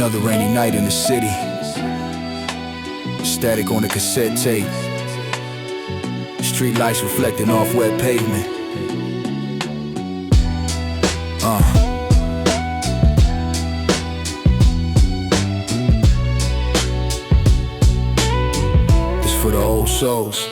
Another rainy night in the city. Static on the cassette tape. Streetlights reflecting off wet pavement. It's for the old souls.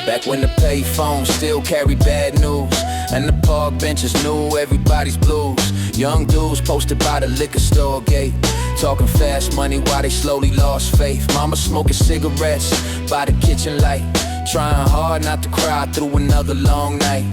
Back when the payphones still carried bad news, and the park benches knew everybody's blues. Young dudes posted by the liquor store gate, talking fast money while they slowly lost faith. Mama smoking cigarettes by the kitchen light, trying hard not to cry through another long night.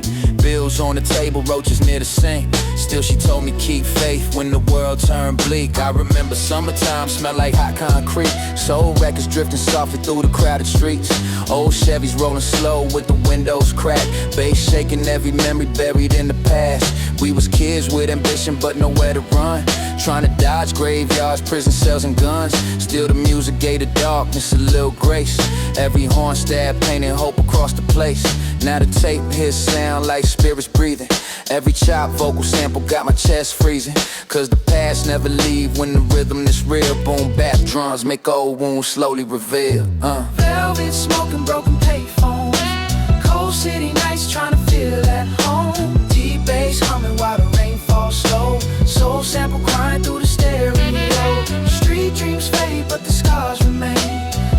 Bills on the table, roaches near the sink. Still she told me keep faith when the world turned bleak. I remember summertime smelled like hot concrete. Soul records drifting softly through the crowded streets. Old Chevys rolling slow with the windows cracked. Bass shaking, every memory buried in the past. We was kids with ambition but nowhere to run, trying to dodge graveyards, prison cells and guns. Still the music gave the darkness a little grace. Every horn stab painted hope across the place. Now the tape hits sound like spirits breathing. Every chop vocal sample got my chest freezing, cause the past never leave when the rhythm is real. Boom bap drums make old wounds slowly reveal. Velvet smoking broken payphones, cold city nights trying to feel at home. Deep bass humming while the rain falls slow. Soul sample crying through the stereo. Street dreams fade but the scars remain.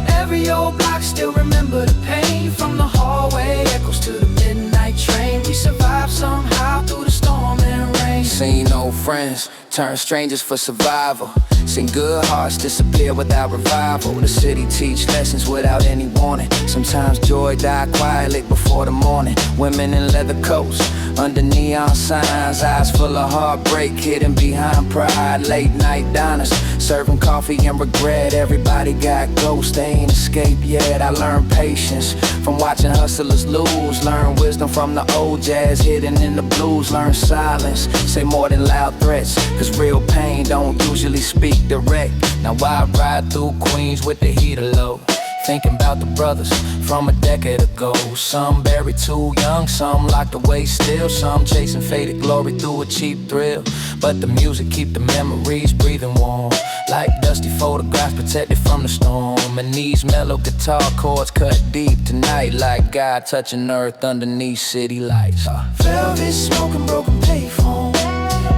Every old block still remember the pain. From the hallway echoes to the midnight train. We survived somehow through the storm and rain. Seen old friends turn strangers for survival. Seen good hearts disappear without revival. The city teach lessons without any warning. Sometimes joy die quietly before the morning. Women in leather coats under neon signs, eyes full of heartbreak hidden behind pride. Late night diners serving coffee and regret. Everybody got ghosts, they ain't escaped yet. I learned patience from watching hustlers lose. Learn wisdom from the old jazz hidden in the blues. Learn silence, say more than loud threats, cause real pain don't usually speak direct. Now I ride through Queens with the heater low, thinking about the brothers from a decade ago. Some buried too young, some locked away still. Some chasing faded glory through a cheap thrill. But the music keep the memories breathing warm, like dusty photographs protected from the storm. And these mellow guitar chords cut deep tonight, like God touching earth underneath city lights. Velvet smoking broken payphone,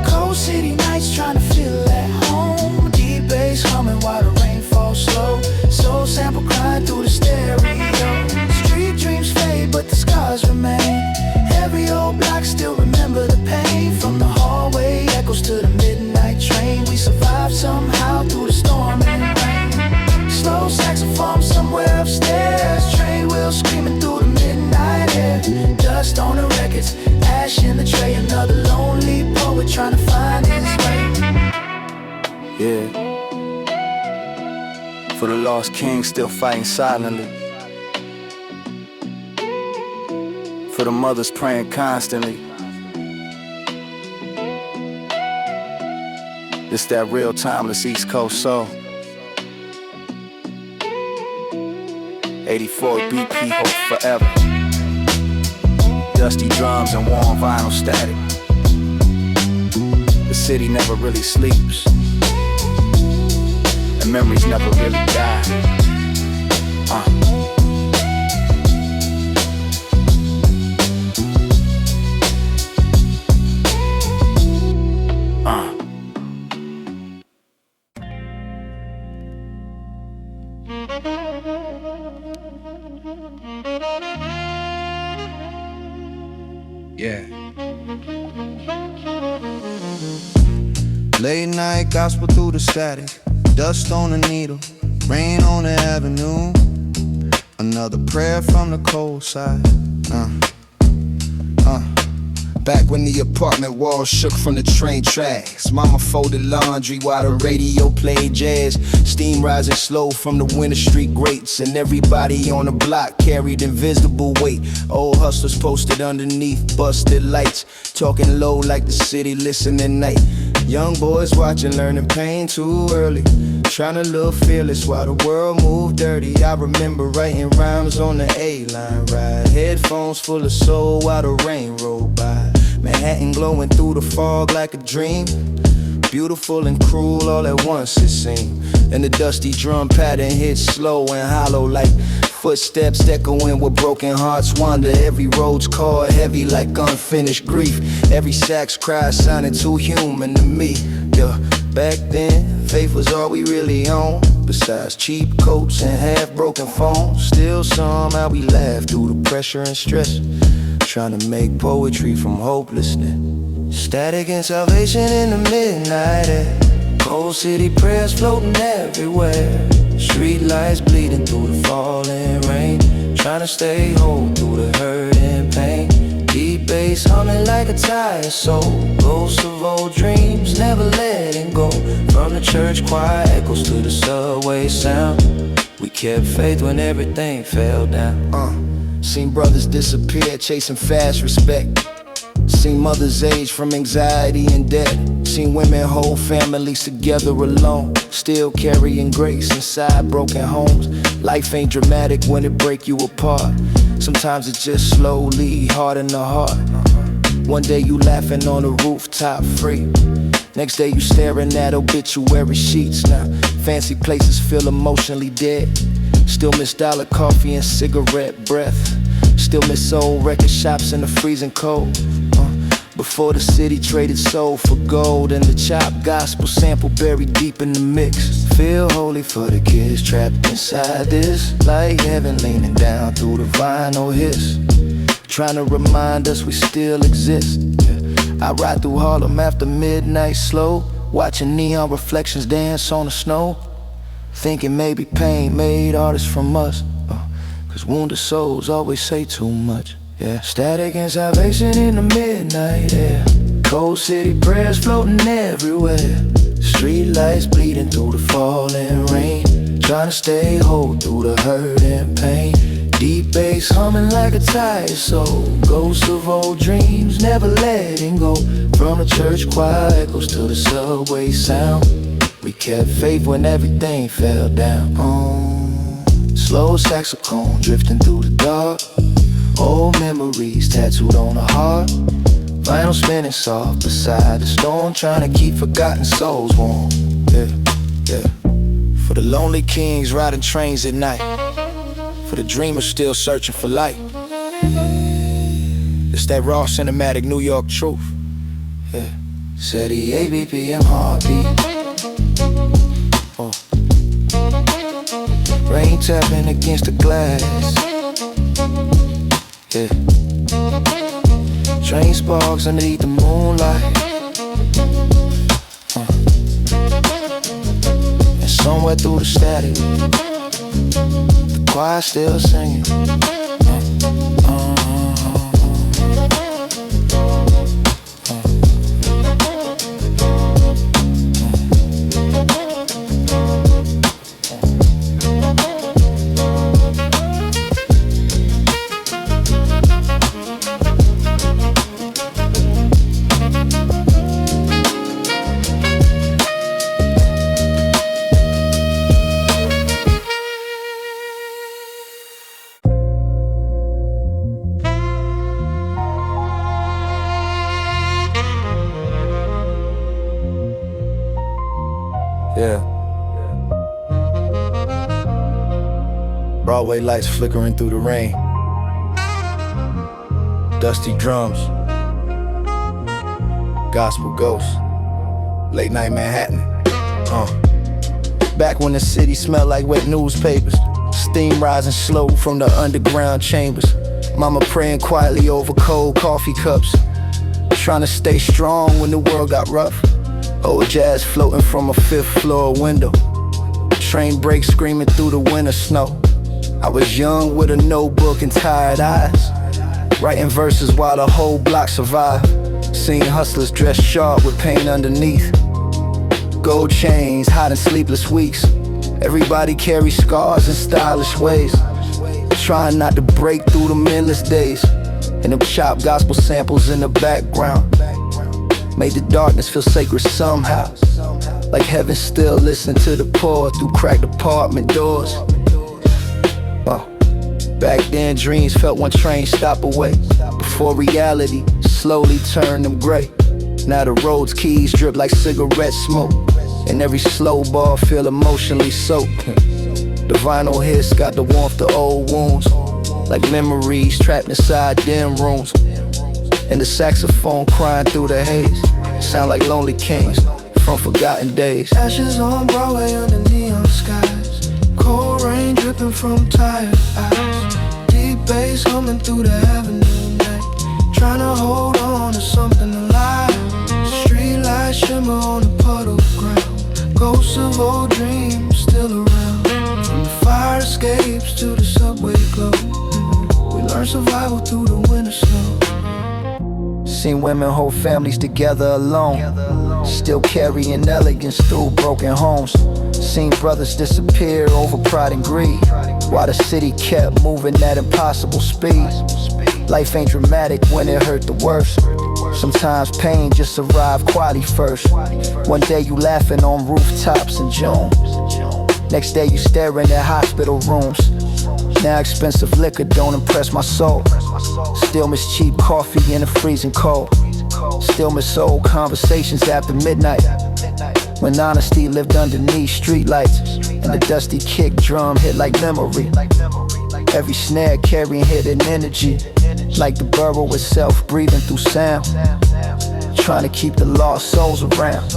cold city nights trying to feel at home. Deep bass humming while the rain falls slow. Soul sample crying through the stereo. Street dreams fade but the scars remain. Every old block still remember the pain. From the hallway echoes to the midnight train. We survived somehow through the storm and rain. Slow saxophone somewhere upstairs. Train wheels screaming through the midnight air. Dust on the records, ash in the tray. Another lonely poet trying to find his way. Yeah. For the lost king still fighting silently. For the mothers praying constantly. It's that real timeless East Coast soul. 84 BP, hope forever. Dusty drums and warm vinyl static. The city never really sleeps, and memories never really die. Yeah. Late night gospel through the static. Dust on the needle, rain on the avenue. Another prayer from the cold side. Back when the apartment walls shook from the train tracks. Mama folded laundry while the radio played jazz. Steam rising slow from the Winter Street grates, and everybody on the block carried invisible weight. Old hustlers posted underneath busted lights, talking low like the city listening night. Young boys watching, learning pain too early, trying to look fearless while the world moved dirty. I remember writing rhymes on the A-line ride, headphones full of soul while the rain rolled by. Manhattan glowing through the fog like a dream. Beautiful and cruel all at once it seemed. And the dusty drum pattern hits slow and hollow like footsteps echoing where broken hearts wander. Every road's called heavy like unfinished grief. Every sax cry sounded too human to me. Yeah, back then, faith was all we really owned. Besides cheap coats and half-broken phones. Still somehow we laugh through the pressure and stress, trying to make poetry from hopelessness. Static and salvation in the midnight air. Cold city prayers floating everywhere. Streetlights bleeding through the falling rain. Trying to stay whole through the hurt and pain. Deep bass humming like a tired soul. Ghosts of old dreams never letting go. From the church choir echoes to the subway sound. We kept faith when everything fell down. Seen brothers disappear chasing fast respect. Seen mothers age from anxiety and debt. Seen women hold families together alone, still carrying grace inside broken homes. Life ain't dramatic when it break you apart. Sometimes it's just slowly harden the heart. One day you laughing on the rooftop free. Next day you staring at obituary sheets. Now fancy places feel emotionally dead. Still miss dollar coffee and cigarette breath. Still miss old record shops in the freezing cold. Before the city traded soul for gold. And the chopped gospel sample buried deep in the mix. Feel holy for the kids trapped inside this. Like heaven leaning down through the vinyl hiss, trying to remind us we still exist. I ride through Harlem after midnight slow, watching neon reflections dance on the snow. Thinking maybe pain made artists from us, cause wounded souls always say too much. Yeah, static and salvation in the midnight air. Cold city prayers floating everywhere. Streetlights bleeding through the falling rain. Trying to stay whole through the hurt and pain. Deep bass humming like a tired soul. Ghosts of old dreams never letting go. From the church choir echoes to the subway sound. We kept faith when everything fell down. Slow saxophone drifting through the dark. Old memories tattooed on the heart. Vinyl spinning soft beside the storm, trying to keep forgotten souls warm. Yeah, yeah. For the lonely kings riding trains at night. For the dreamers still searching for light. It's that raw cinematic New York truth. Yeah. Steady ABPM heartbeat. Rain tapping against the glass. Yeah. Train sparks underneath the moonlight. And somewhere through the static, the choir still singing. Yeah. Broadway lights flickering through the rain. Dusty drums. Gospel ghosts. Late night Manhattan. Back when the city smelled like wet newspapers. Steam rising slow from the underground chambers. Mama praying quietly over cold coffee cups. Trying to stay strong when the world got rough. Old jazz floating from a 5th floor window. Train brakes screaming through the winter snow. I was young with a notebook and tired eyes, writing verses while the whole block survived. Seeing hustlers dressed sharp with pain underneath. Gold chains hiding sleepless weeks. Everybody carries scars in stylish ways. Trying not to break through the endless days. And them chopped gospel samples in the background made the darkness feel sacred somehow. Like heaven still listening to the poor through cracked apartment doors. Back then dreams felt one train stop away, before reality slowly turned them gray. Now the road's keys drip like cigarette smoke, and every slow ball feel emotionally soaked. The vinyl hits got the warmth of old wounds, like memories trapped inside dim rooms. And the saxophone crying through the haze sound like lonely kings from forgotten days. Ashes on Broadway under neon skies, cold rain dripping from tired eyes, deep bass humming through the avenue night, trying to hold on to something alive. Streetlights shimmer on the puddle ground, ghosts of old dreams still around. From the fire escapes to the subway glow, we learn survival through the winter snow. Seen women hold families together alone, still carrying elegance through broken homes. Seen brothers disappear over pride and greed, while the city kept moving at impossible speed. Life ain't dramatic when it hurt the worst. Sometimes pain just arrived quietly first. One day you laughing on rooftops in June, next day you staring at hospital rooms. Now expensive liquor don't impress my soul. Still miss cheap coffee in the freezing cold. Still miss old conversations after midnight, when honesty lived underneath streetlights, and the dusty kick drum hit like memory. Every snare carrying hidden energy, like the burrow itself breathing through sound, trying to keep the lost souls around.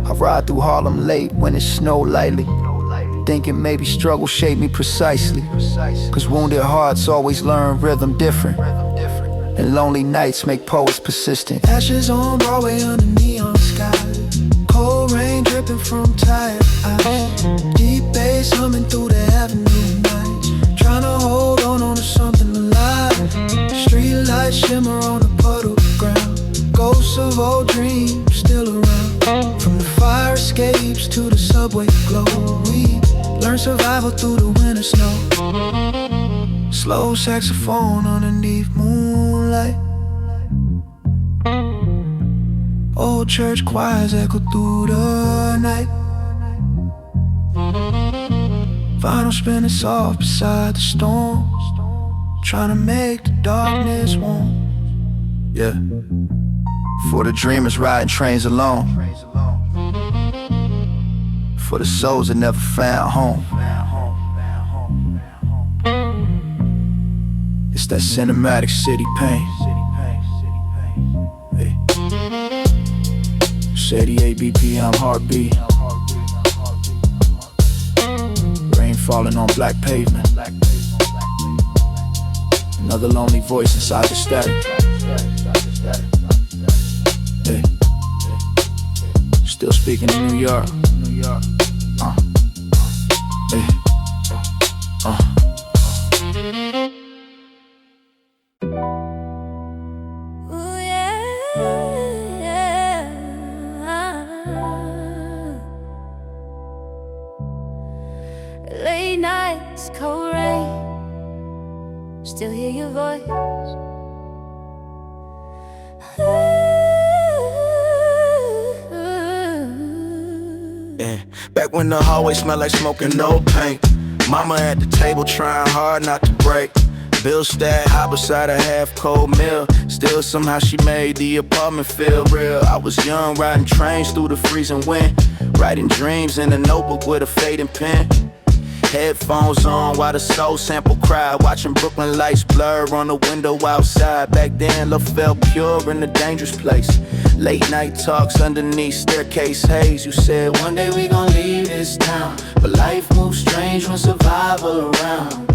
I ride through Harlem late when it snowed lightly, thinking maybe struggle shaped me precisely. Cause wounded hearts always learn rhythm different, and lonely nights make poets persistent. Ashes on Broadway under neon skies, cold rain dripping from tired eyes, deep bass humming through the avenue nights, trying to hold on to something alive. Streetlights shimmer on the puddle ground, ghosts of old dreams still around. From the fire escapes to the subway glow, we learn survival through the winter snow. Slow saxophone underneath moonlight, old church choirs echo through the night, vinyl spinning soft beside the storm, trying to make the darkness warm. Yeah, for the dreamers riding trains alone, for the souls that never found home. It's that cinematic city pain. Hey. 88 BPM heartbeat, rain falling on black pavement, another lonely voice inside the static. Hey. Still speaking in New York. Hey. Late nights, cold rain, still hear your voice. Yeah. Back when the hallway smelled like smoke and no paint, mama at the table trying hard not to break. Bill stacked high beside a half-cold meal, still somehow she made the apartment feel real. I was young, riding trains through the freezing wind, writing dreams in a notebook with a fading pen. Headphones on while the soul sample cried, watching Brooklyn lights blur on the window outside. Back then love felt pure in a dangerous place. Late night talks underneath staircase haze. You said one day we gon' leave this town, but life moves strange when survival around.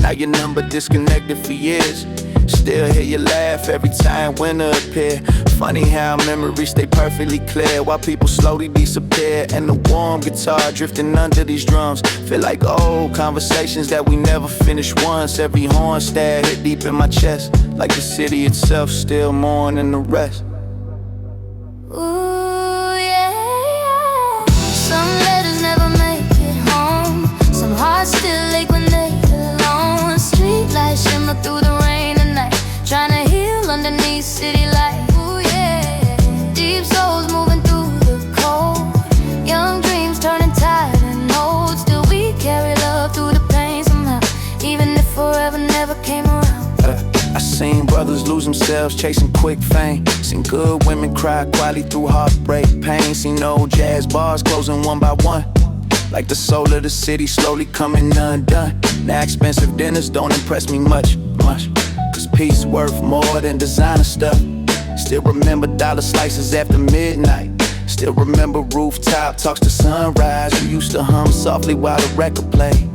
Now your number disconnected for years, still hear you laugh every time winter appear. Funny how memories stay perfectly clear while people slowly disappear, and the warm guitar drifting under these drums feel like old conversations that we never finished once. Every horn stab hit deep in my chest, like the city itself still mourning the rest. Ooh, yeah. Some letters never make it home, some hearts still ache when they alone. Streetlights shimmer through the rain at night, trying to heal underneath city lights. Ooh, yeah. Deep souls moving through the cold, young dreams turning tired and old. Still we carry love through the pain somehow, even if forever never came around. I seen brothers niggas lose themselves chasing quick fame. Seen good women cry quietly through heartbreak, pain. Seen old jazz bars closing one by one, like the soul of the city slowly coming undone. Now expensive dinners don't impress me much. Cause peace worth more than designer stuff. Still remember dollar slices after midnight. Still remember rooftop talks to sunrise. We used to hum softly while the record played.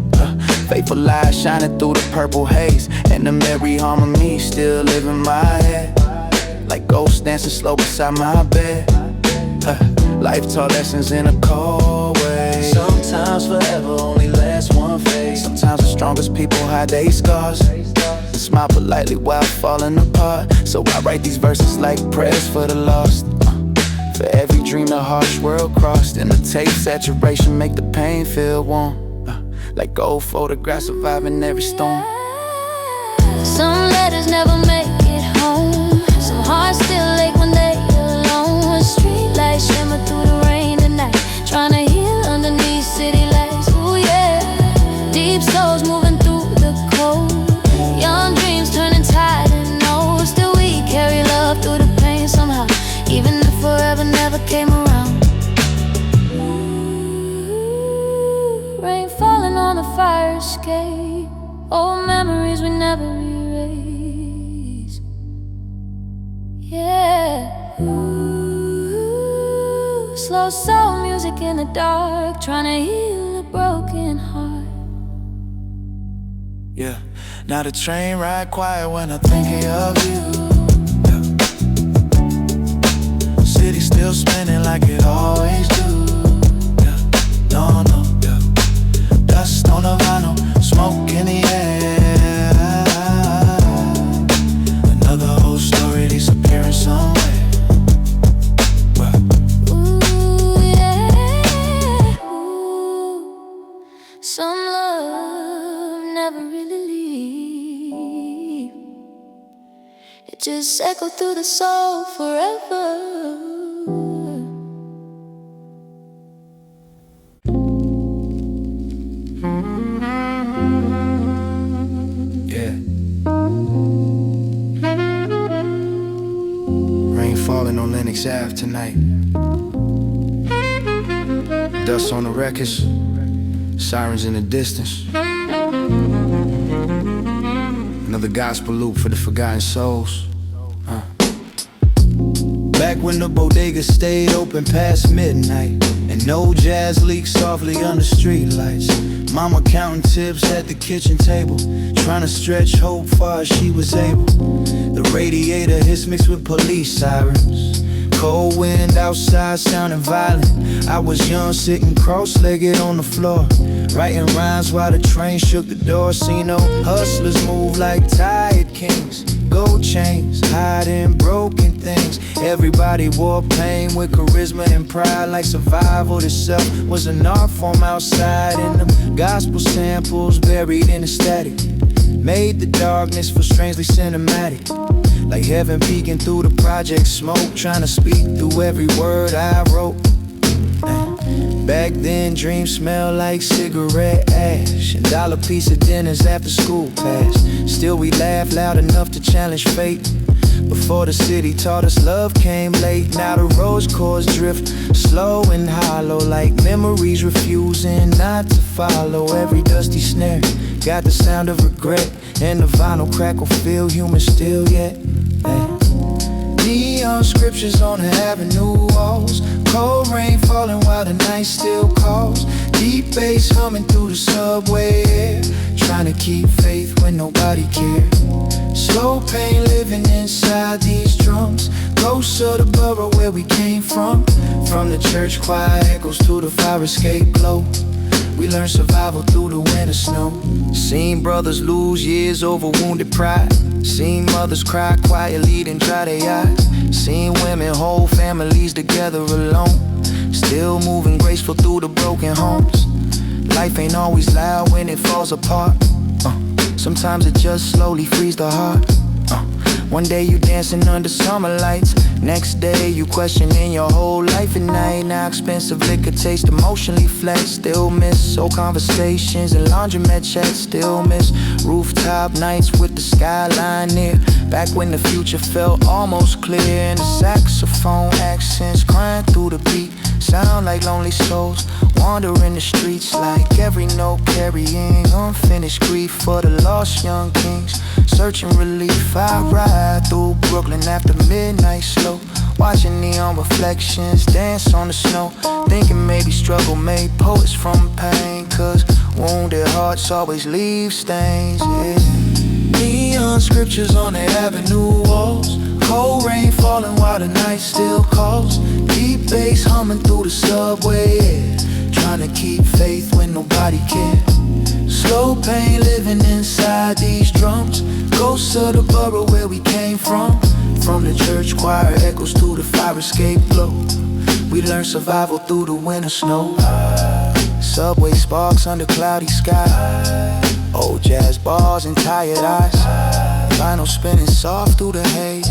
Faithful lights shining through the purple haze, and the merry harmony still live in my head, like ghosts dancing slow beside my bed. Life taught lessons in a cold way. Sometimes forever only lasts one phase. Sometimes the strongest people hide their scars and smile politely while falling apart. So I write these verses like prayers for the lost. For every dream the harsh world crossed, and the tape saturation make the pain feel warm. Like old photographs surviving every storm. Some letters never make it home. Some hearts still ache when they alone. Streetlights shimmer through the rain tonight, trying to heal underneath city lights. Ooh yeah, deep souls moving through the cold. Young dreams turning tide and old. Still we carry love through the pain somehow, even if forever never came around. Rain falling on the fire escape, old memories we never erase. Yeah. Ooh, slow soul music in the dark, trying to heal a broken heart. Yeah, now the train ride quiet when I think of you. Yeah. City still spinning like it always do. Yeah. No, no, yeah. Dust on the vinyl, smoke in the air. Another whole story disappearing somewhere. Ooh, yeah. Ooh, some love never really leave. It just echoes through the soul forever. Ave tonight. Dust on the records, sirens in the distance. Another gospel loop for the forgotten souls. Back when the Bodega stayed open past midnight, and no jazz leaked softly under streetlights. Mama counting tips at the kitchen table, trying to stretch hope far as she was able. The radiator hits mixed with police sirens. Cold wind outside sounding violent. I was young, sitting cross-legged on the floor, writing rhymes while the train shook the door. Seen no hustlers move like tired kings. Gold chains, hiding broken things. Everybody wore pain with charisma and pride, like survival itself was an art form outside. And them gospel samples buried in the static made the darkness feel strangely cinematic, like heaven peeking through the project smoke, trying to speak through every word I wrote. Back then dreams smelled like cigarette ash and dollar piece of dinners after school passed. Still we laughed loud enough to challenge fate. Before the city taught us love came late. Now the rose chords drift slow and hollow, like memories refusing not to follow. Every dusty snare got the sound of regret, and the vinyl crackle feel human still yet. Neon scriptures on the avenue walls, cold rain falling while the night still calls. Deep bass humming through the subway air, trying to keep faith when nobody cared. Slow pain living inside these drums, ghosts of the borough where we came from. From the church choir echoes to the fire escape glow, we learned survival through the winter snow. Seen brothers lose years over wounded pride. Seen mothers cry quietly then dry their eyes. Seen women hold families together alone, still moving graceful through the broken homes. Life ain't always loud when it falls apart. Sometimes it just slowly frees the heart. One day you dancing under summer lights, next day you questioning your whole life at night. Now expensive liquor taste emotionally flat. Still miss old conversations and laundromat chats. Still miss rooftop nights with the skyline near. Back when the future felt almost clear, and the saxophone accents crying through the beat sound like lonely souls wandering the streets, like every note carrying unfinished grief for the lost young kings searching relief. I ride through Brooklyn after midnight slow, watching neon reflections dance on the snow, thinking maybe struggle made poets from pain, cause wounded hearts always leave stains, yeah. Neon scriptures on the avenue walls, cold rain falling while the night still calls. Deep bass humming through the subway, yeah. Trying to keep faith when nobody cares. Slow pain living inside these drums, ghosts of the borough where we came from. From the church choir echoes to the fire escape glow, we learn survival through the winter snow. Subway sparks under cloudy sky, old jazz bars and tired eyes, vinyl spinning soft through the haze,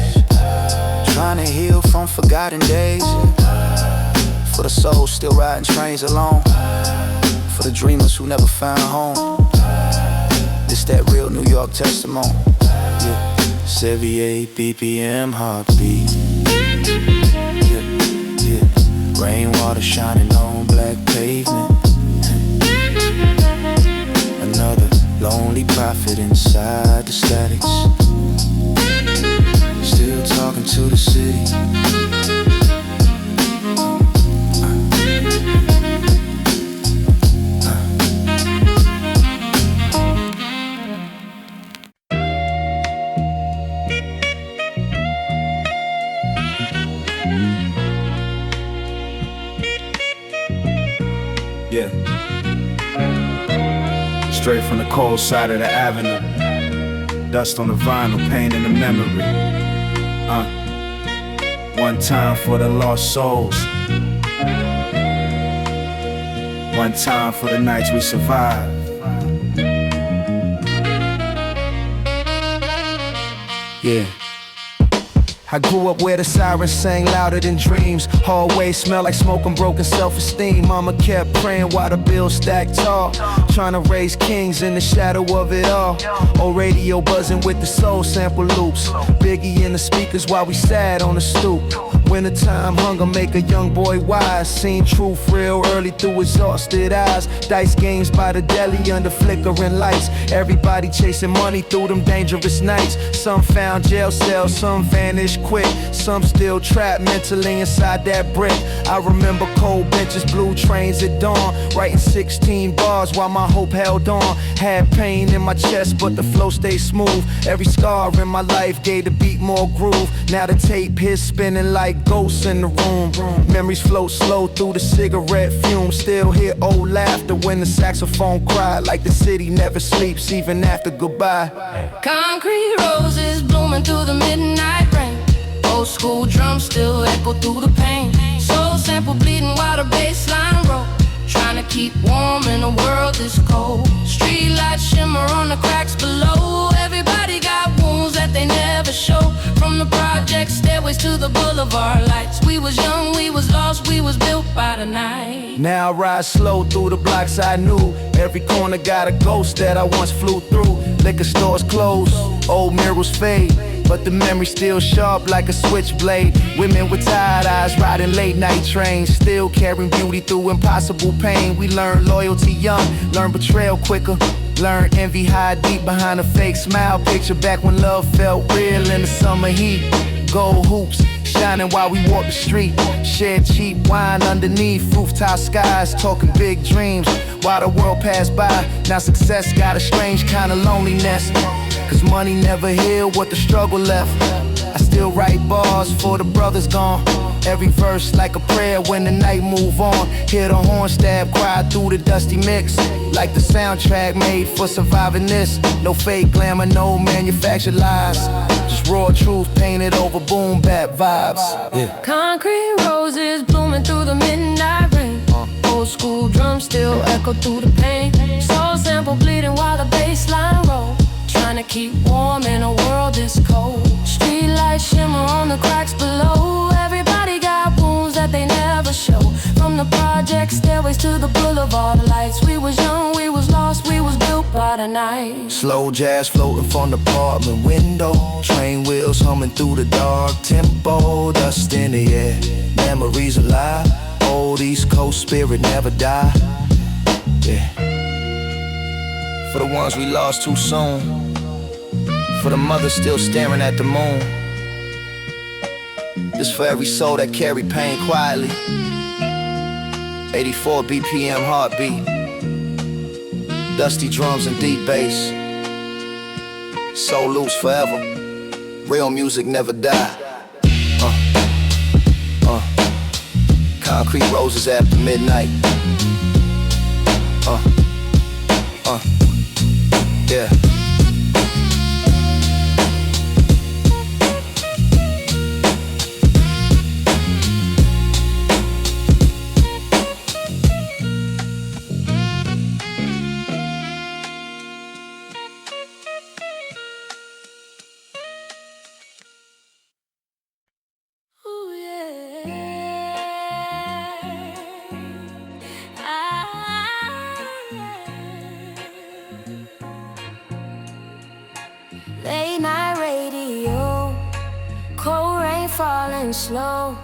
trying to heal from forgotten days. For the souls still riding trains alone, for the dreamers who never found home. This that real New York testimony, yeah. 78 BPM heartbeat, yeah, yeah. Rainwater shining on black pavement. Another lonely prophet inside the statics, still talking to the city. Yeah. Straight from the cold side of the avenue, dust on the vinyl, pain in the memory. One time for the lost souls, one time for the nights we survived. Yeah. I grew up where the sirens sang louder than dreams. Hallways smell like smoke and broken self-esteem. Mama kept praying while the bills stacked tall, trying to raise kings in the shadow of it all. Old radio buzzing with the soul sample loops, Biggie in the speakers while we sat on the stoop. Wintertime hunger make a young boy wise, seen truth real early through exhausted eyes. Dice games by the deli under flickering lights, everybody chasing money through them dangerous nights. Some found jail cells, some vanished quick, some still trapped mentally inside that brick. I remember cold benches, blue trains at dawn, writing 16 bars while my hope held on. Had pain in my chest but the flow stayed smooth. Every scar in my life gave the beat more groove. Now the tape is spinning like ghosts in the room. Memories float slow through the cigarette fumes. Still hear old laughter when the saxophone cried, like the city never sleeps even after goodbye. Concrete roses blooming through the midnight rain. Old school drums still echo through the pain. Soul sample bleeding while the bass line roll, trying to keep warm in a world this cold. Streetlights shimmer on the cracks below. Everybody got wounds that they never show. From the project stairways to the boulevard lights, we was young, we was lost, we was built by the night. Now I ride slow through the blocks I knew. Every corner got a ghost that I once flew through. Liquor stores close, old mirrors fade, but the memory still sharp like a switchblade. Women with tired eyes riding late night trains, still carrying beauty through impossible pain. We learn loyalty young, learn betrayal quicker, learn envy hide deep behind a fake smile. Picture back when love felt real in the summer heat. Gold hoops shining while we walk the street, shared cheap wine underneath rooftop skies, talking big dreams while the world passed by. Now success got a strange kind of loneliness, cause money never healed what the struggle left. I still write bars for the brothers gone, every verse like a prayer when the night move on. Hear the horn stab cry through the dusty mix, like the soundtrack made for surviving this. No fake glamour, no manufactured lies, just raw truth painted over boom bap vibes. Yeah. Concrete roses blooming through the midnight rain. Old school drums still echo through the pain. Soul bleeding while the bass line roll, trying to keep warm in a world this cold. Street Friday night. Slow jazz floating from the apartment window. Train wheels humming through the dark tempo. Dust in the air, memories alive. Old East Coast spirit never die. Yeah. For the ones we lost too soon. For the mothers still staring at the moon. This for every soul that carry pain quietly. 84 BPM heartbeat. Dusty drums and deep bass. Soul loose forever. Real music never die. Concrete roses after midnight. Yeah. Late night radio, cold rain falling slow.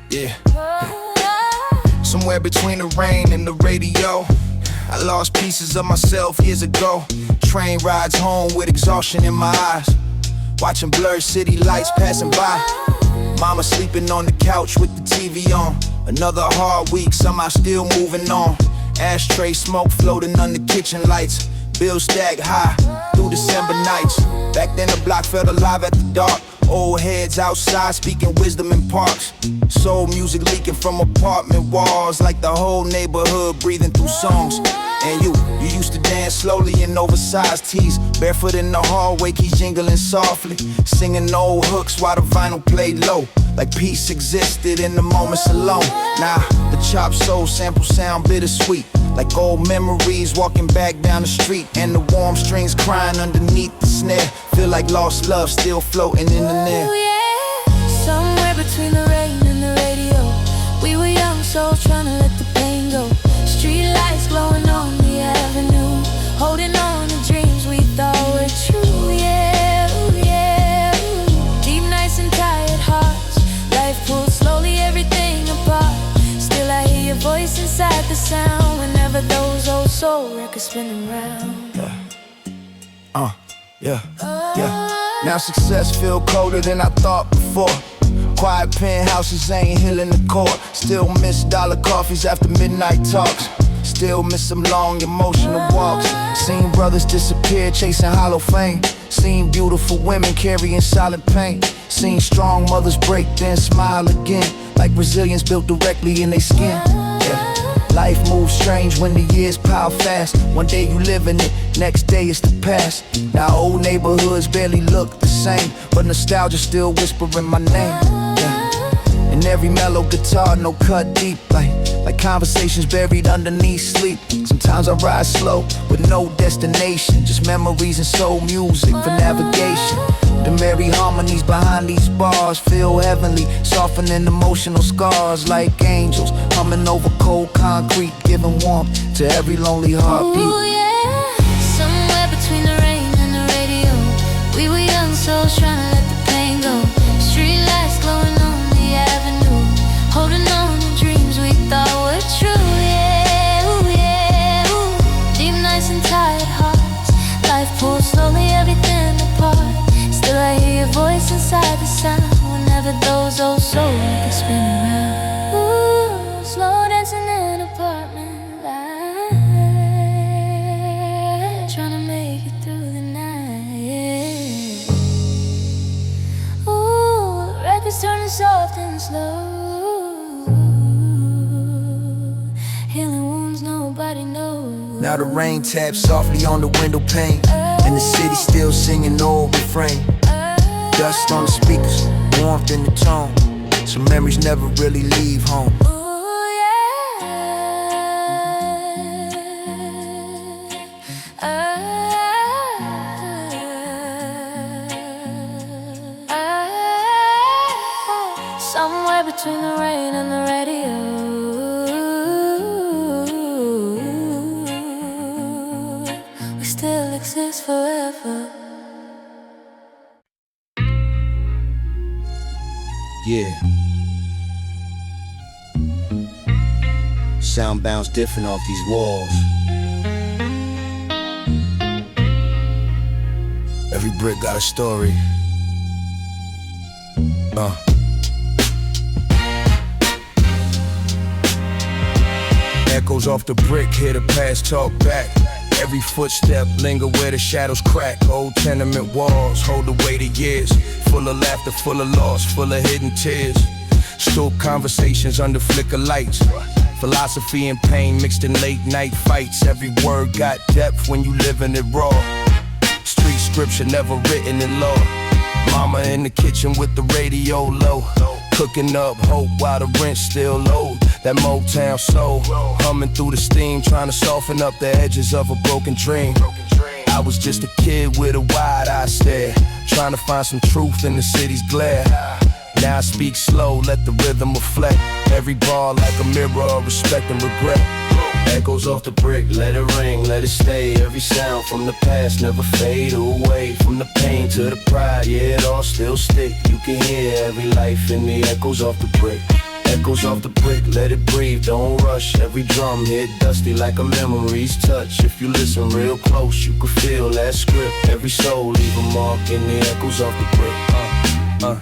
Yeah. Somewhere between the rain and the radio, I lost pieces of myself years ago. Train rides home with exhaustion in my eyes, watching blurred city lights passing by. Mama sleeping on the couch with the TV on. Another hard week, somehow still moving on. Ashtray smoke floating under kitchen lights. Bills stacked high through December nights. Back then the block felt alive at the dark. Old heads outside speaking wisdom in parks. Soul music leaking from apartment walls, like the whole neighborhood breathing through songs. And you used to dance slowly in oversized tees, barefoot in the hallway, keys jingling softly, singing old hooks while the vinyl played low, like peace existed in the moments alone. Nah, the chopped soul sample sound bittersweet, like old memories walking back down the street, and the warm strings crying underneath the snare. Feel like lost love still floating in the air. Ooh, yeah. Somewhere between the rain and the radio, we were young souls trying to let the pain go. Streetlights glowing on the avenue, holding on to dreams we thought were true. Yeah, ooh, yeah, ooh. Deep nights and tired hearts, life pulls slowly everything apart. Still I hear your voice inside the sound whenever those old soul records spinning round. Yeah. Now success feel colder than I thought before. Quiet penthouses ain't healing the core. Still miss dollar coffees after midnight talks. Still miss some long emotional walks. Seen brothers disappear chasing hollow fame. Seen beautiful women carrying silent pain. Seen strong mothers break then smile again, like Brazilians built directly in their skin. Yeah. Life moves strange when the years pile fast. One day you live in it, next day it's the past. Now old neighborhoods barely look the same, but nostalgia still whispering my name. Yeah. And every mellow guitar, no cut deep, like conversations buried underneath sleep. Sometimes I ride slow with no destination, just memories and soul music for navigation. The merry harmonies behind these bars feel heavenly, softening emotional scars like angels humming over cold concrete, giving warmth to every lonely heartbeat. Ooh, yeah. Somewhere between the rain and the radio, we were young souls trying to let the pain go. Streetlights glowing on the avenue, holding on to dreams we thought were true. Yeah, ooh, yeah, ooh. Deep nights and tired hearts, life pulls slowly everything apart. Still I hear your voice inside the sound whenever those old soul records spin around. Ooh, slow dancing in apartment light, trying to make it through the night. Ooh, the records turning soft and slow, healing wounds nobody knows. Now the rain taps softly on the window pane, and the city still singing old refrain. Dust on the speakers, warmth in the tone. Some memories never really leave home. Somewhere between the rain and the radio, forever. Yeah. Sound bounce different off these walls. Every brick got a story. Echoes off the brick, hear the past talk back. Every footstep linger where the shadows crack. Old tenement walls hold the weight of years. Full of laughter, full of loss, full of hidden tears. Still conversations under flicker lights. Philosophy and pain mixed in late night fights. Every word got depth when you living it raw. Street scripture never written in law. Mama in the kitchen with the radio low, cooking up hope while the rent's still low. That Motown soul, humming through the steam, trying to soften up the edges of a broken dream. I was just a kid with a wide-eye stare, trying to find some truth in the city's glare. Now I speak slow, let the rhythm reflect. Every bar like a mirror of respect and regret. Echoes off the brick, let it ring, let it stay. Every sound from the past never fade away. From the pain to the pride, yeah, it all still stick. You can hear every life in the echoes off the brick. Echoes off the brick, let it breathe, don't rush. Every drum hit dusty like a memory's touch. If you listen real close, you can feel that script. Every soul leave a mark in the echoes off the brick.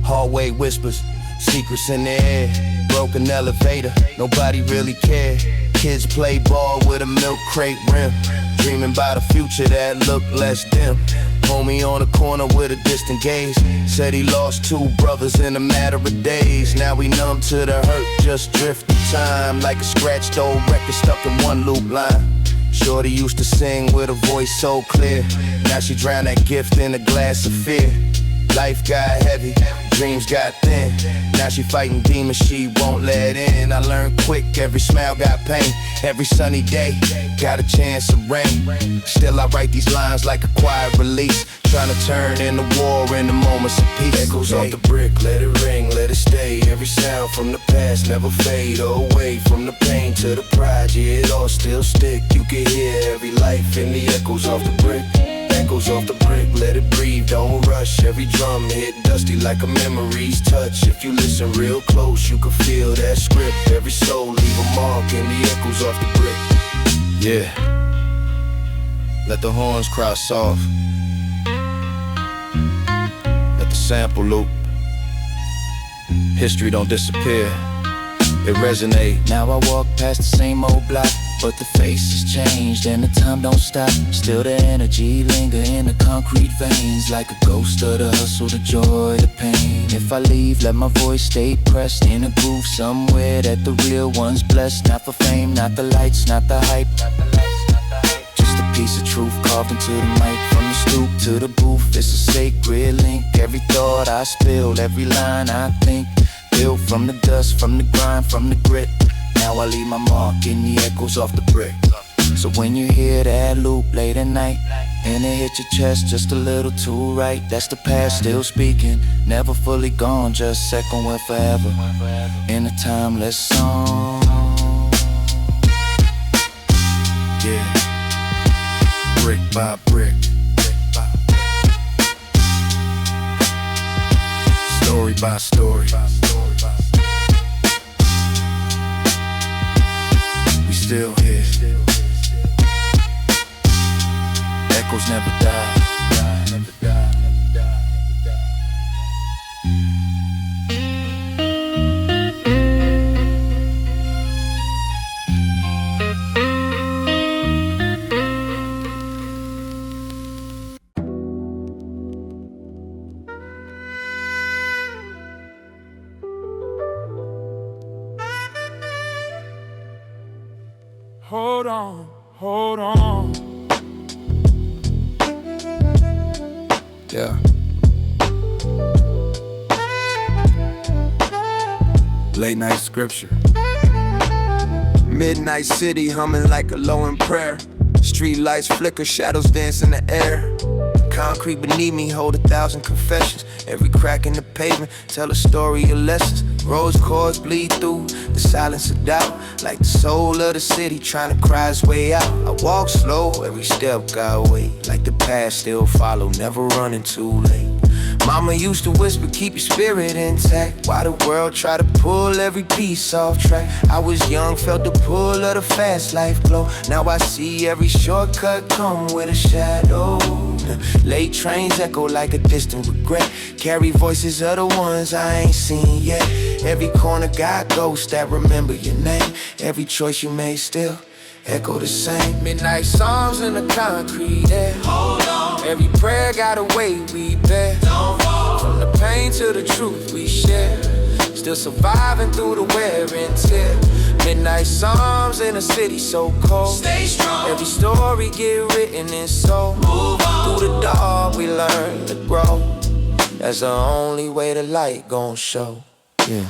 Hallway whispers, secrets in the air. Broken elevator, nobody really cared. Kids play ball with a milk crate rim, dreaming about a future that looked less dim. Homie on the corner with a distant gaze said he lost 2 brothers in a matter of days. Now we numb to the hurt, just drift the time like a scratched old record stuck in one loop line. Shorty used to sing with a voice so clear. Now she drowned that gift in a glass of fear. Life got heavy, dreams got thin. Now she fighting demons she won't let in. I learned quick, every smile got pain. Every sunny day, got a chance of rain. Still I write these lines like a quiet release, trying to turn into war in the moments of peace. Echoes off the brick, let it ring, let it stay. Every sound from the past never fade away. From the pain to the pride, yeah, it all still stick. You can hear every life in the echoes off the brick. Echoes off the brick, let it breathe, don't rush. Every drum hit dusty like a memory's touch. If you listen real close, you can feel that script. Every soul leave a mark in the echoes off the brick. Yeah, let the horns cry soft. Let the sample loop. History don't disappear, it resonate. Now I walk past the same old block, but the face has changed and the time don't stop. Still the energy linger in the concrete veins, like a ghost of the hustle, the joy, the pain. If I leave, let my voice stay pressed in a groove somewhere that the real one's blessed. Not for fame, not the lights, not the hype. Just a piece of truth carved into the mic. From the stoop to the booth, it's a sacred link. Every thought I spill, every line I think, built from the dust, from the grind, from the grit. Now I leave my mark in the echoes off the brick. So when you hear that loop late at night, and it hit your chest just a little too right, that's the past still speaking, never fully gone, just second with forever, in a timeless song. Yeah, brick by brick, story by story. Still here, echoes never die. Hold on, hold on. Yeah. Late night scripture. Midnight city humming like a low in prayer. Streetlights flicker, shadows dance in the air. Concrete beneath me hold 1,000 confessions. Every crack in the pavement tell a story of lessons. Rose chords bleed through the silence of doubt, like the soul of the city trying to cry its way out. I walk slow, every step got weight, like the past still follow, never running too late. Mama used to whisper, keep your spirit intact, while the world try to pull every piece off track. I was young, felt the pull of the fast life glow. Now I see every shortcut come with a shadow. Late trains echo like a distant regret, carry voices of the ones I ain't seen yet. Every corner got ghosts that remember your name. Every choice you made still echo the same. Midnight songs in the concrete air. Hold on. Every prayer got a weight we bear. Don't fall. From the pain to the truth we share. Still surviving through the wear and tear. Midnight songs in a city so cold. Stay strong. Every story get written in soul. Move on. Through the dark we learn to grow. That's the only way the light gon' show. Yeah.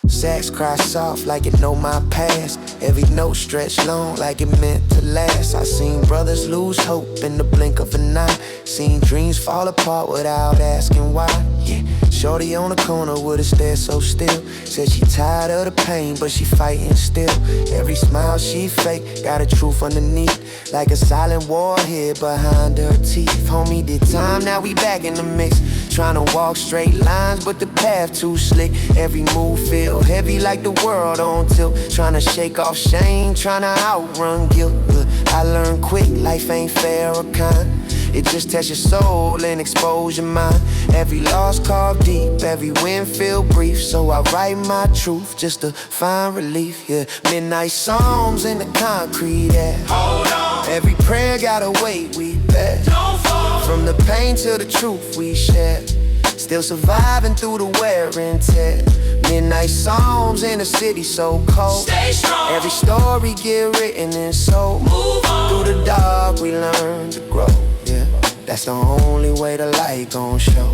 Sax cry soft like it know my past. Every note stretched long like it meant to last. I seen brothers lose hope in the blink of an eye. Seen dreams fall apart without asking why. Yeah, shorty on the corner would've stared so still. Said she tired of the pain but she fighting still. Every smile she fake got a truth underneath, like a silent war hid behind her teeth. Homie did time, now we back in the mix. Tryna walk straight lines, but the path too slick. Every move feel heavy like the world on tilt. Tryna shake off shame, tryna outrun guilt. But I learned quick, life ain't fair or kind. It just tests your soul and expose your mind. Every loss carved deep, every win feel brief. So I write my truth just to find relief. Yeah, midnight songs in the concrete air. Hold on. Every prayer got a weight we bear. Don't fall. From the pain to the truth we share. Still surviving through the wear and tear. Midnight songs in a city so cold. Stay strong. Every story get written in soul. Move on. Through the dark we learn to grow. Yeah, that's the only way the light gon' show.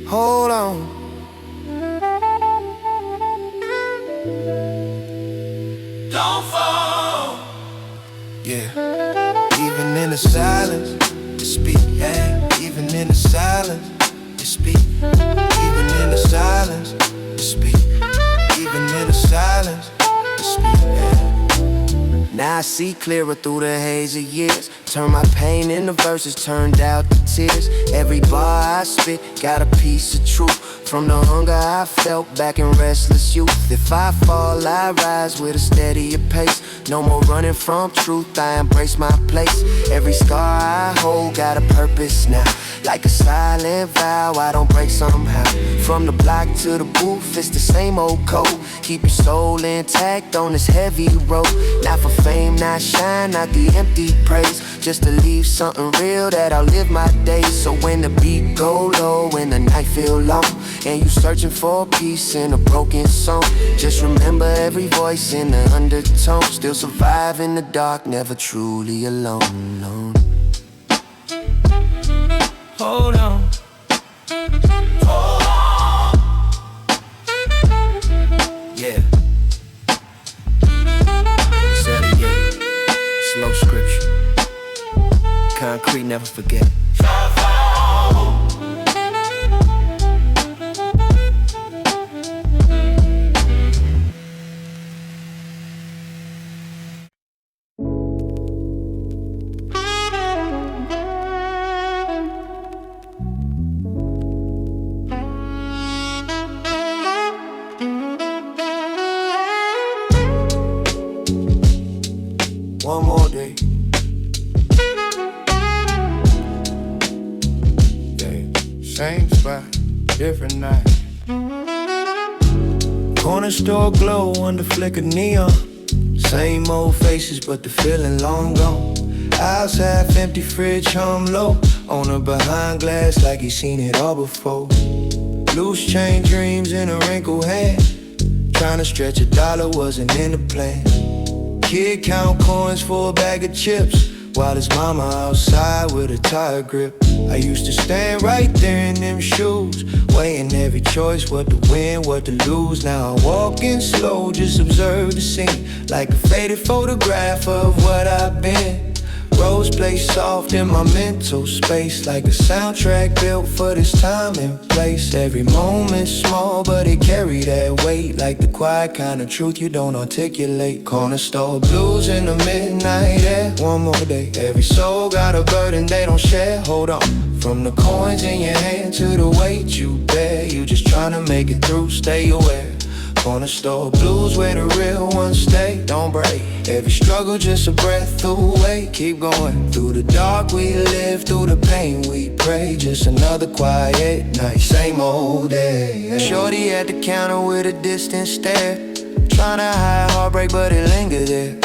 Hold on. Don't fall. Yeah. Even in the silence, you speak. Yeah. Even in the silence, you speak. Even in the silence, you speak. Even in the silence, you speak. Yeah. Now I see clearer through the haze of years. Turn my pain into verses, turned out to tears. Every bar I spit got a piece of truth. From the hunger I felt back in restless youth. If I fall, I rise with a steadier pace. No more running from truth, I embrace my place. Every scar I hold got a purpose now. Like a silent vow, I don't break somehow. From the block to the booth, it's the same old code. Keep your soul intact on this heavy road. Not for fame, not shine, not the empty praise. Just to leave something real that I'll live my days. So when the beat go low, when the night feel long, and you searching for peace in a broken song, just remember every voice in the undertone. Still survive in the dark, never truly alone. Hold on. Hold on. Yeah. Said it again. Slow scripture. Concrete, never forget. One more day. Yeah, same spot, different night. Corner store glow under flicker neon. Same old faces, but the feeling long gone. House half empty, fridge hum low. On a behind glass like he seen it all before. Loose chain dreams in a wrinkled hand. Trying to stretch $1 wasn't in the plan. Kid count coins for a bag of chips, while his mama outside with a tire grip. I used to stand right there in them shoes, weighing every choice, what to win, what to lose. Now I walk in slow, just observe the scene, like a faded photograph of what I've been. Rose play soft in my mental space, like a soundtrack built for this time and place. Every moment small, but it carry that weight, like the quiet kind of truth you don't articulate. Corner store blues in the midnight air. One more day, every soul got a burden they don't share. Hold on, from the coins in your hand to the weight you bear, you just tryna make it through, stay aware. Corner store blues where the real ones stay, don't break. Every struggle just a breath away. Keep going, through the dark we live, through the pain we pray. Just another quiet night, same old day. Shorty at the counter with a distant stare, tryna hide heartbreak but it lingered there.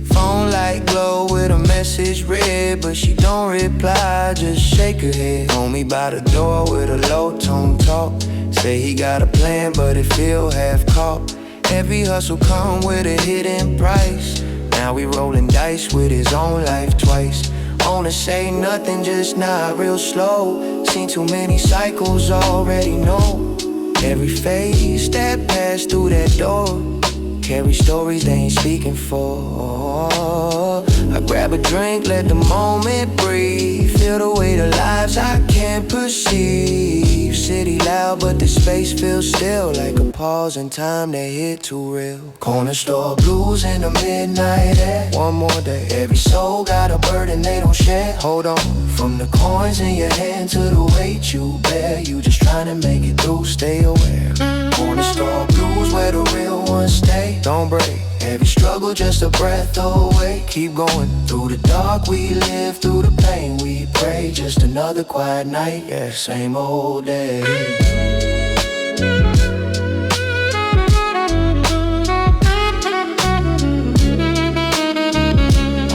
Phone light glow with a message read, but she don't reply, just shake her head. Homie by the door with a low tone talk, say he got a plan but it feel half caught. Every hustle come with a hidden price, now we rolling dice with his own life twice. Wanna say nothing, just not real slow. Seen too many cycles, already know. Every phase that passed through that door carry stories they ain't speaking for. I grab a drink, let the moment breathe, feel the weight of lives I can't perceive. City loud, but the space feels still, like a pause in time that hit too real. Corner store blues in the midnight air. One more day, every soul got a burden they don't share. Hold on, from the coins in your hand to the weight you bear, you just tryna make it through, stay aware. Corner store blues where the real ones stay, don't break. Every struggle just a breath away. Keep going, through the dark we live, through the pain we pray. Just another quiet night, yeah, same old day.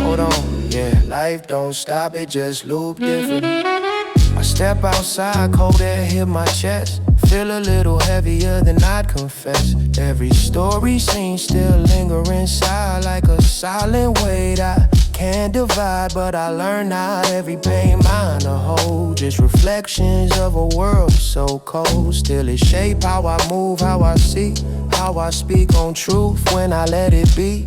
Hold on, yeah, life don't stop, it just loop different. I step outside, cold air hit my chest, feel a little heavier than I'd confess. Every story seems still linger inside, like a silent weight I can't divide. But I learn not every pain mine to hold, just reflections of a world so cold. Still it shape how I move, how I see, how I speak on truth when I let it be.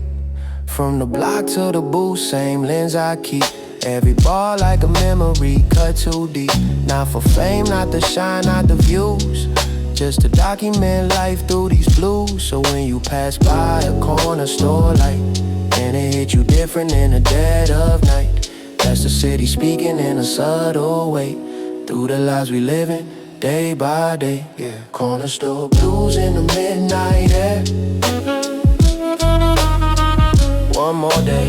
From the block to the booth, same lens I keep. Every bar like a memory, cut too deep. Not for fame, not the shine, not the views, just to document life through these blues. So when you pass by a corner store light, and it hit you different in the dead of night, that's the city speaking in a subtle way, through the lives we living day by day. Yeah, corner store blues in the midnight air. One more day.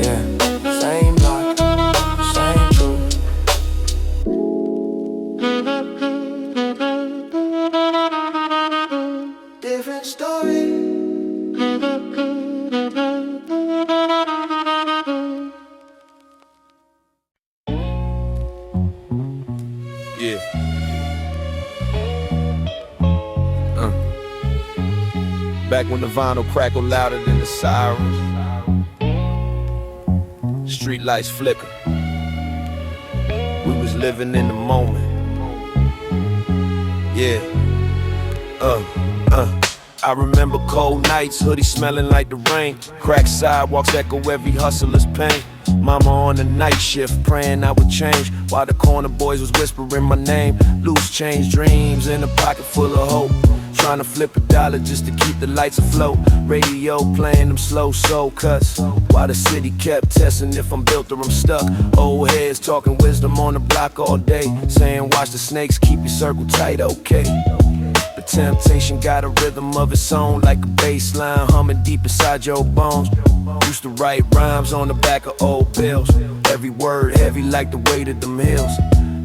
Yeah, same block, same truth. Different story. Yeah. Back when the vinyl crackled louder than the sirens, streetlights flicker, we was living in the moment. Yeah. I remember cold nights, hoodie smelling like the rain, cracked sidewalks echo every hustler's pain. Mama on the night shift, praying I would change, while the corner boys was whispering my name. Loose change dreams in a pocket full of hope, trying to flip $1 just to keep the lights afloat. Radio playing them slow soul cuts, while the city kept testing if I'm built or I'm stuck. Old heads talking wisdom on the block all day, saying watch the snakes, keep your circle tight, okay. But temptation got a rhythm of its own, like a bass line humming deep inside your bones. Used to write rhymes on the back of old bills, every word heavy like the weight of them hills.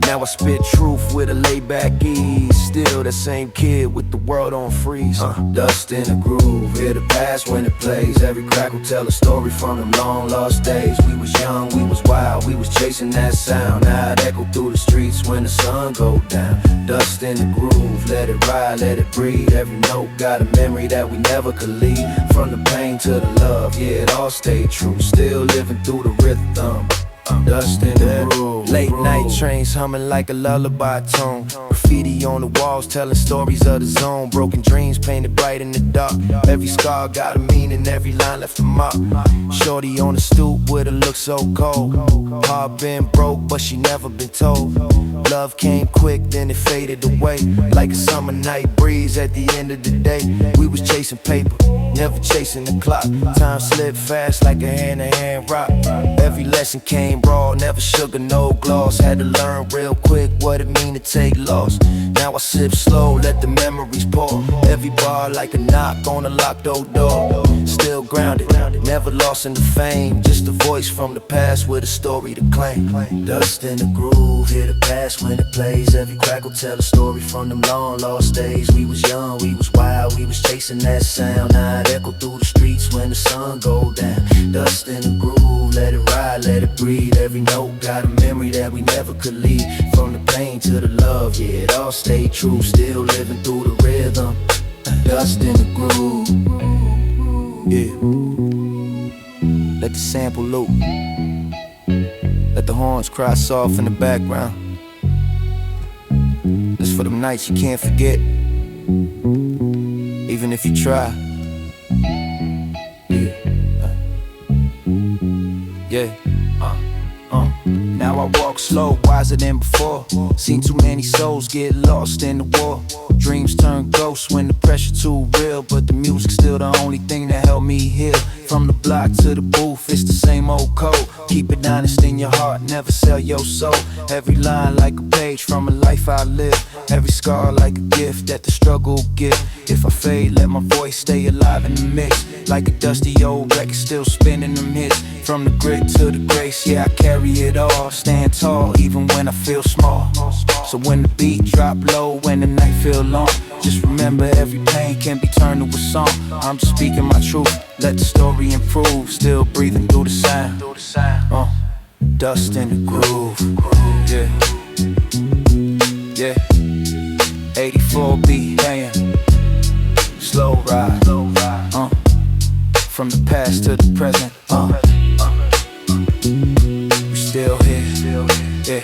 Now I spit truth with a laid-back ease, still that same kid with the world on freeze. Dust in the groove, hear the past when it plays. Every crack will tell a story from them long lost days. We was young, we was wild, we was chasing that sound. Now it echo through the streets when the sun go down. Dust in the groove, let it ride, let it breathe. Every note got a memory that we never could leave. From the pain to the love, yeah, it all stayed true. Still living through the rhythm. Dust in the groove. Late night trains humming like a lullaby tune. Graffiti on the walls telling stories of the zone. Broken dreams painted bright in the dark. Every scar got a meaning, every line left a mark. Shorty on the stoop with a look so cold. Heart been broke but she never been told. Love came quick then it faded away. Like a summer night breeze at the end of the day. We was chasing paper, never chasing the clock. Time slipped fast like a hand-to-hand rock. Every lesson came raw, never sugar, no gloss. Had to learn real quick what it mean to take loss. Now I sip slow, let the memories pour. Every bar like a knock on a locked old door. Still grounded, never lost in the fame. Just a voice from the past with a story to claim. Dust in the groove, hear the past when it plays. Every crack will tell a story from them long lost days. We was young, we was wild, we was chasing that sound. Now it echo through the streets when the sun go down. Dust in the groove, let it ride, let it breathe. Every note got a memory that we never could leave. From the pain to the love, yeah, it all stayed true. Still living through the rhythm. Dust in the groove, yeah. Let the sample loop. Let the horns cry soft in the background. This for them nights you can't forget, even if you try. Yeah. Now I walk slow, wiser than before. Seen too many souls get lost in the war. Dreams turn ghosts when the pressure too real. But the music's still the only thing that helped me heal. From the block to the booth, it's the same old code. Keep it honest in your heart, never sell your soul. Every line like a page from a life I live. Every scar like a gift that the struggle give. If I fade, let my voice stay alive in the mix. Like a dusty old record still spinning them hits. From the grit to the grace, yeah, I carry it all. Stand tall even when I feel small. So when the beat drop low, when the night feel long, just remember every pain can be turned to a song. I'm just speaking my truth, let the story improve. Still breathing through the sound. Dust in the groove, yeah. Yeah. 84 beat banging, slow ride. From the past to the present, we still here, yeah.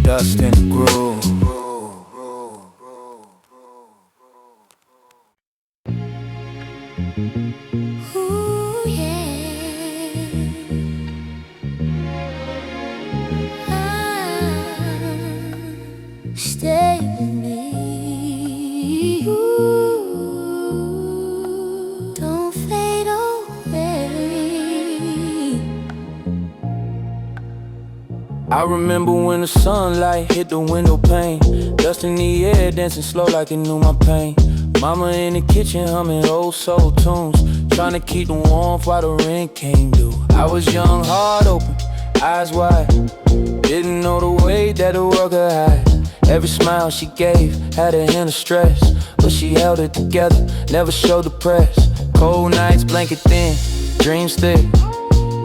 Dust in the groove. Ooh, yeah. Stay with me. Ooh, don't fade away. I remember when the sunlight hit the window pane. Dust in the air, dancing slow like it knew my pain. Mama in the kitchen humming old soul tunes, trying to keep the warmth while the rent came due. I was young, heart open, eyes wide. Didn't know the way that the world could hide. Every smile she gave had a hint of stress, but she held it together, never showed the press. Cold nights, blanket thin, dreams thick.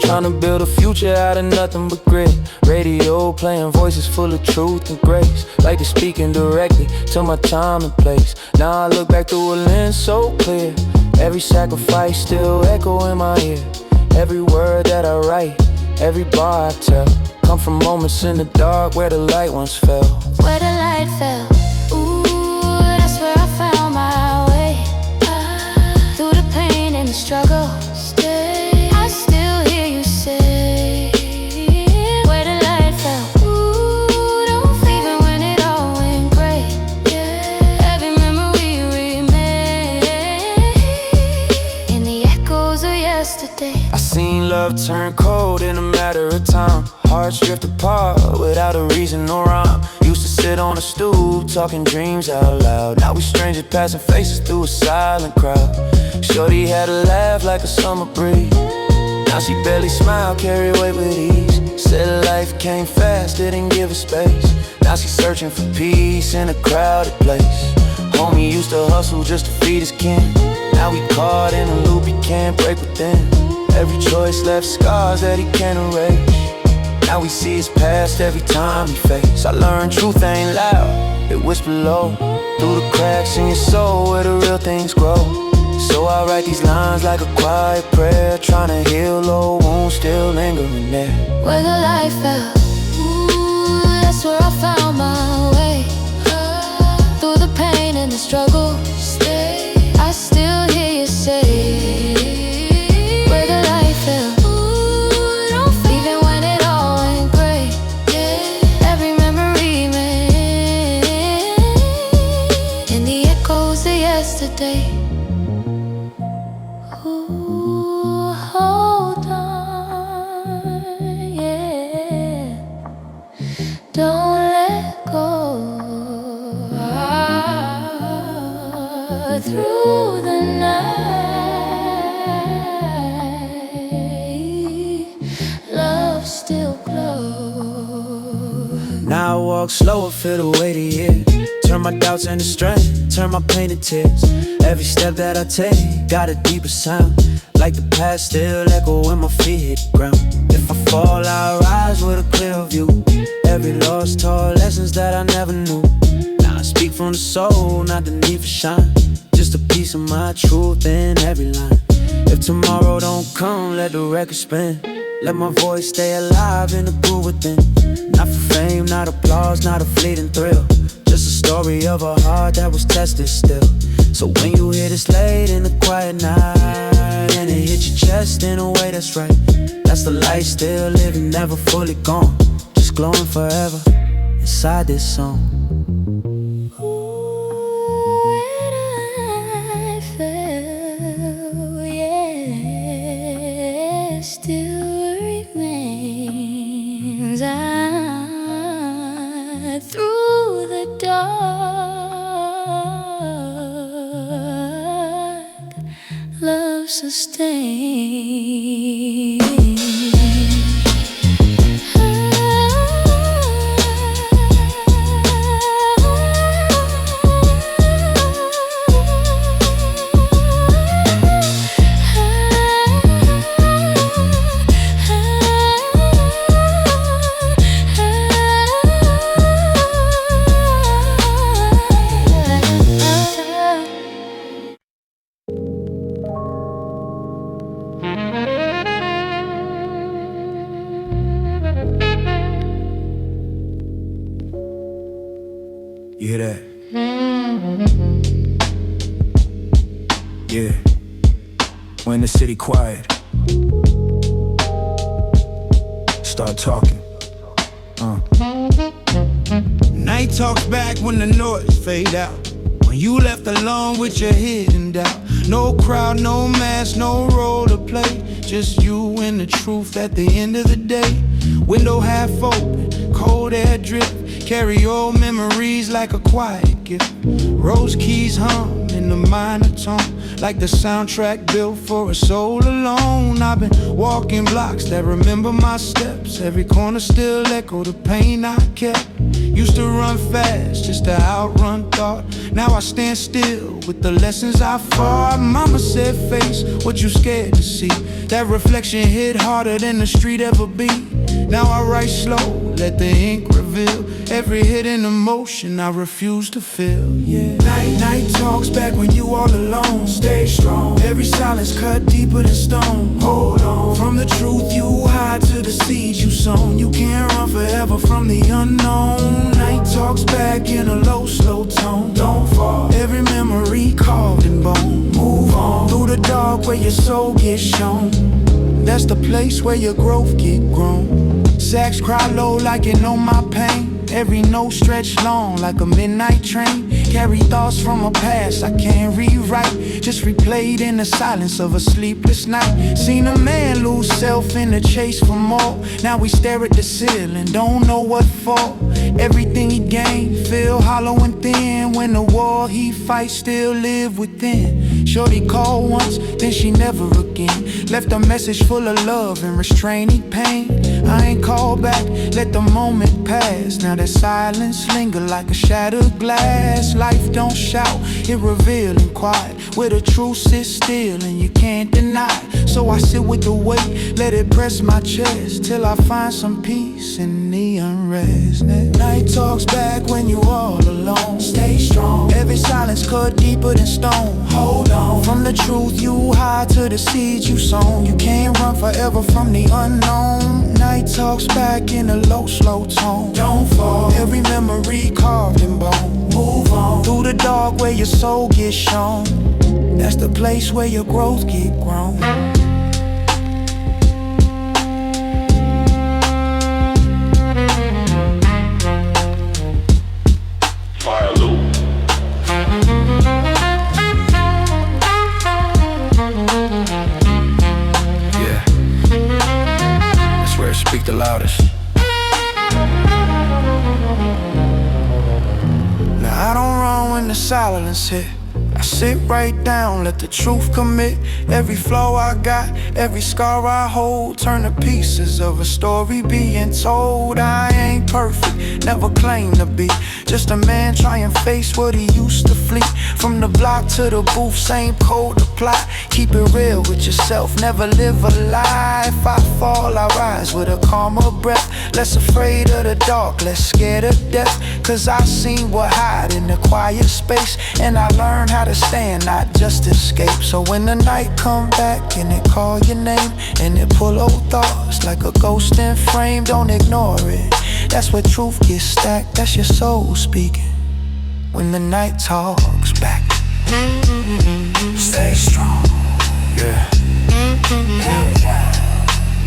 Trying to build a future out of nothing but grit. Radio playing voices full of truth and grace, like they're speaking directly to my time and place. Now I look back through a lens so clear. Every sacrifice still echo in my ear. Every word that I write, every bar I tell, come from moments in the dark where the light once fell. Where the light fell, ooh, that's where I found my way. Through the pain and the struggle, I still hear you say, where the light fell, ooh, don't leave it when it all went gray. Every memory remains in the echoes of yesterday. I seen love turn cold in a matter of time. Hearts drift apart without a reason or rhyme. Used to sit on a stoop talking dreams out loud. Now we strangers passing faces through a silent crowd. Shorty had a laugh like a summer breeze. Now she barely smiled, carry weight with ease. Said life came fast, didn't give her space. Now she's searching for peace in a crowded place. Homie used to hustle just to feed his kin. Now we caught in a loop he can't break within. Every choice left scars that he can't erase. Now we see his past every time he face. I learned truth ain't loud, it whisper low through the cracks in your soul where the real things grow. So I write these lines like a quiet prayer, trying to heal old wounds still lingering there. Where the light fell, ooh, that's where I found my way. Through the pain and the struggle, I still hear you say, where the light fell, ooh, don't feel. Even when it all went gray, every memory remains in the echoes of yesterday. Ooh, hold on, yeah, don't let go. Through the night, love still glows. Now I walk slower, feel the weight of years. Turn my doubts into strength, turn my pain to tears. Every step that I take got a deeper sound, like the past still echo when my feet hit the ground. If I fall, I rise with a clear view. Every lost taught lessons that I never knew. Now I speak from the soul, not the need for shine. Just a piece of my truth in every line. If tomorrow don't come, let the record spin. Let my voice stay alive in the groove within. Not for fame, not applause, not a fleeting thrill. Just a story of a heart that was tested still. So when you hear this late in the quiet night, and it hit your chest in a way that's right, that's the light still living, never fully gone, just glowing forever inside this song. Still remains. Through the dark, love sustains. You hear that? Yeah. When the city quiet, start talking. Night talks back when the noise fade out. When you left alone with your head in doubt. No crowd, no mask, no role to play. Just you and the truth at the end of the day. Window half open, cold air drip. Carry old memories like a quiet gift. Rose keys hum in the minor tone, like the soundtrack built for a soul alone. I've been walking blocks that remember my steps. Every corner still echo the pain I kept. Used to run fast just to outrun thought. Now I stand still with the lessons I fought. Mama said face what you scared to see. That reflection hit harder than the street ever beat. Now I write slow, let the ink reveal every hidden emotion I refuse to feel. Yeah. Night talks back when you all alone. Stay strong. Every silence cut deeper than stone. Hold on. From the truth you hide to the seeds you sown. You can't run forever from the unknown. Night talks back in a low, slow tone. Don't fall. Every memory carved in bone. Move on through the dark where your soul gets shown. That's the place where your growth get grown. Sax cry low like you know my pain. Every note stretched long like a midnight train. Carry thoughts from a past I can't rewrite. Just replayed in the silence of a sleepless night. Seen a man lose self in the chase for more. Now we stare at the ceiling, don't know what for. Everything he gained feel hollow and thin. When the war he fights still live within. Shorty called once, then she never again. Left a message full of love and restraining pain. I ain't called back, let the moment pass. Now that silence linger like a shattered glass. Life don't shout, it revealing quiet. Where the truth sits still and you can't deny. So I sit with the weight, let it press my chest. Till I find some peace in the unrest. Night talks back when you all alone. Stay strong. Every silence cut deeper than stone. Hold on. From the truth you hide to the seeds you sown. You can't run forever from the unknown. Night talks back in a low, slow tone. Don't fall. Every memory carved in bone. Move on. Through the dark where your soul gets shown. That's the place where your growth get grown. Speak the loudest. Now I don't run when the silence hit. I sit right down, let the truth commit. Every flaw I got, every scar I hold, turn to pieces of a story being told. I ain't perfect, never claim to be. Just a man trying to face what he used to flee. From the block to the booth, same code apply. Keep it real with yourself, never live a lie. If I fall, I rise with a calmer breath. Less afraid of the dark, less scared of death. Cause I seen what hide in the quiet space. And I learned how to stand, not just escape. So when the night come back and it call your name, and it pull old thoughts like a ghost in frame, don't ignore it. That's where truth gets stacked, that's your soul speaking. When the night talks back, stay strong. Yeah.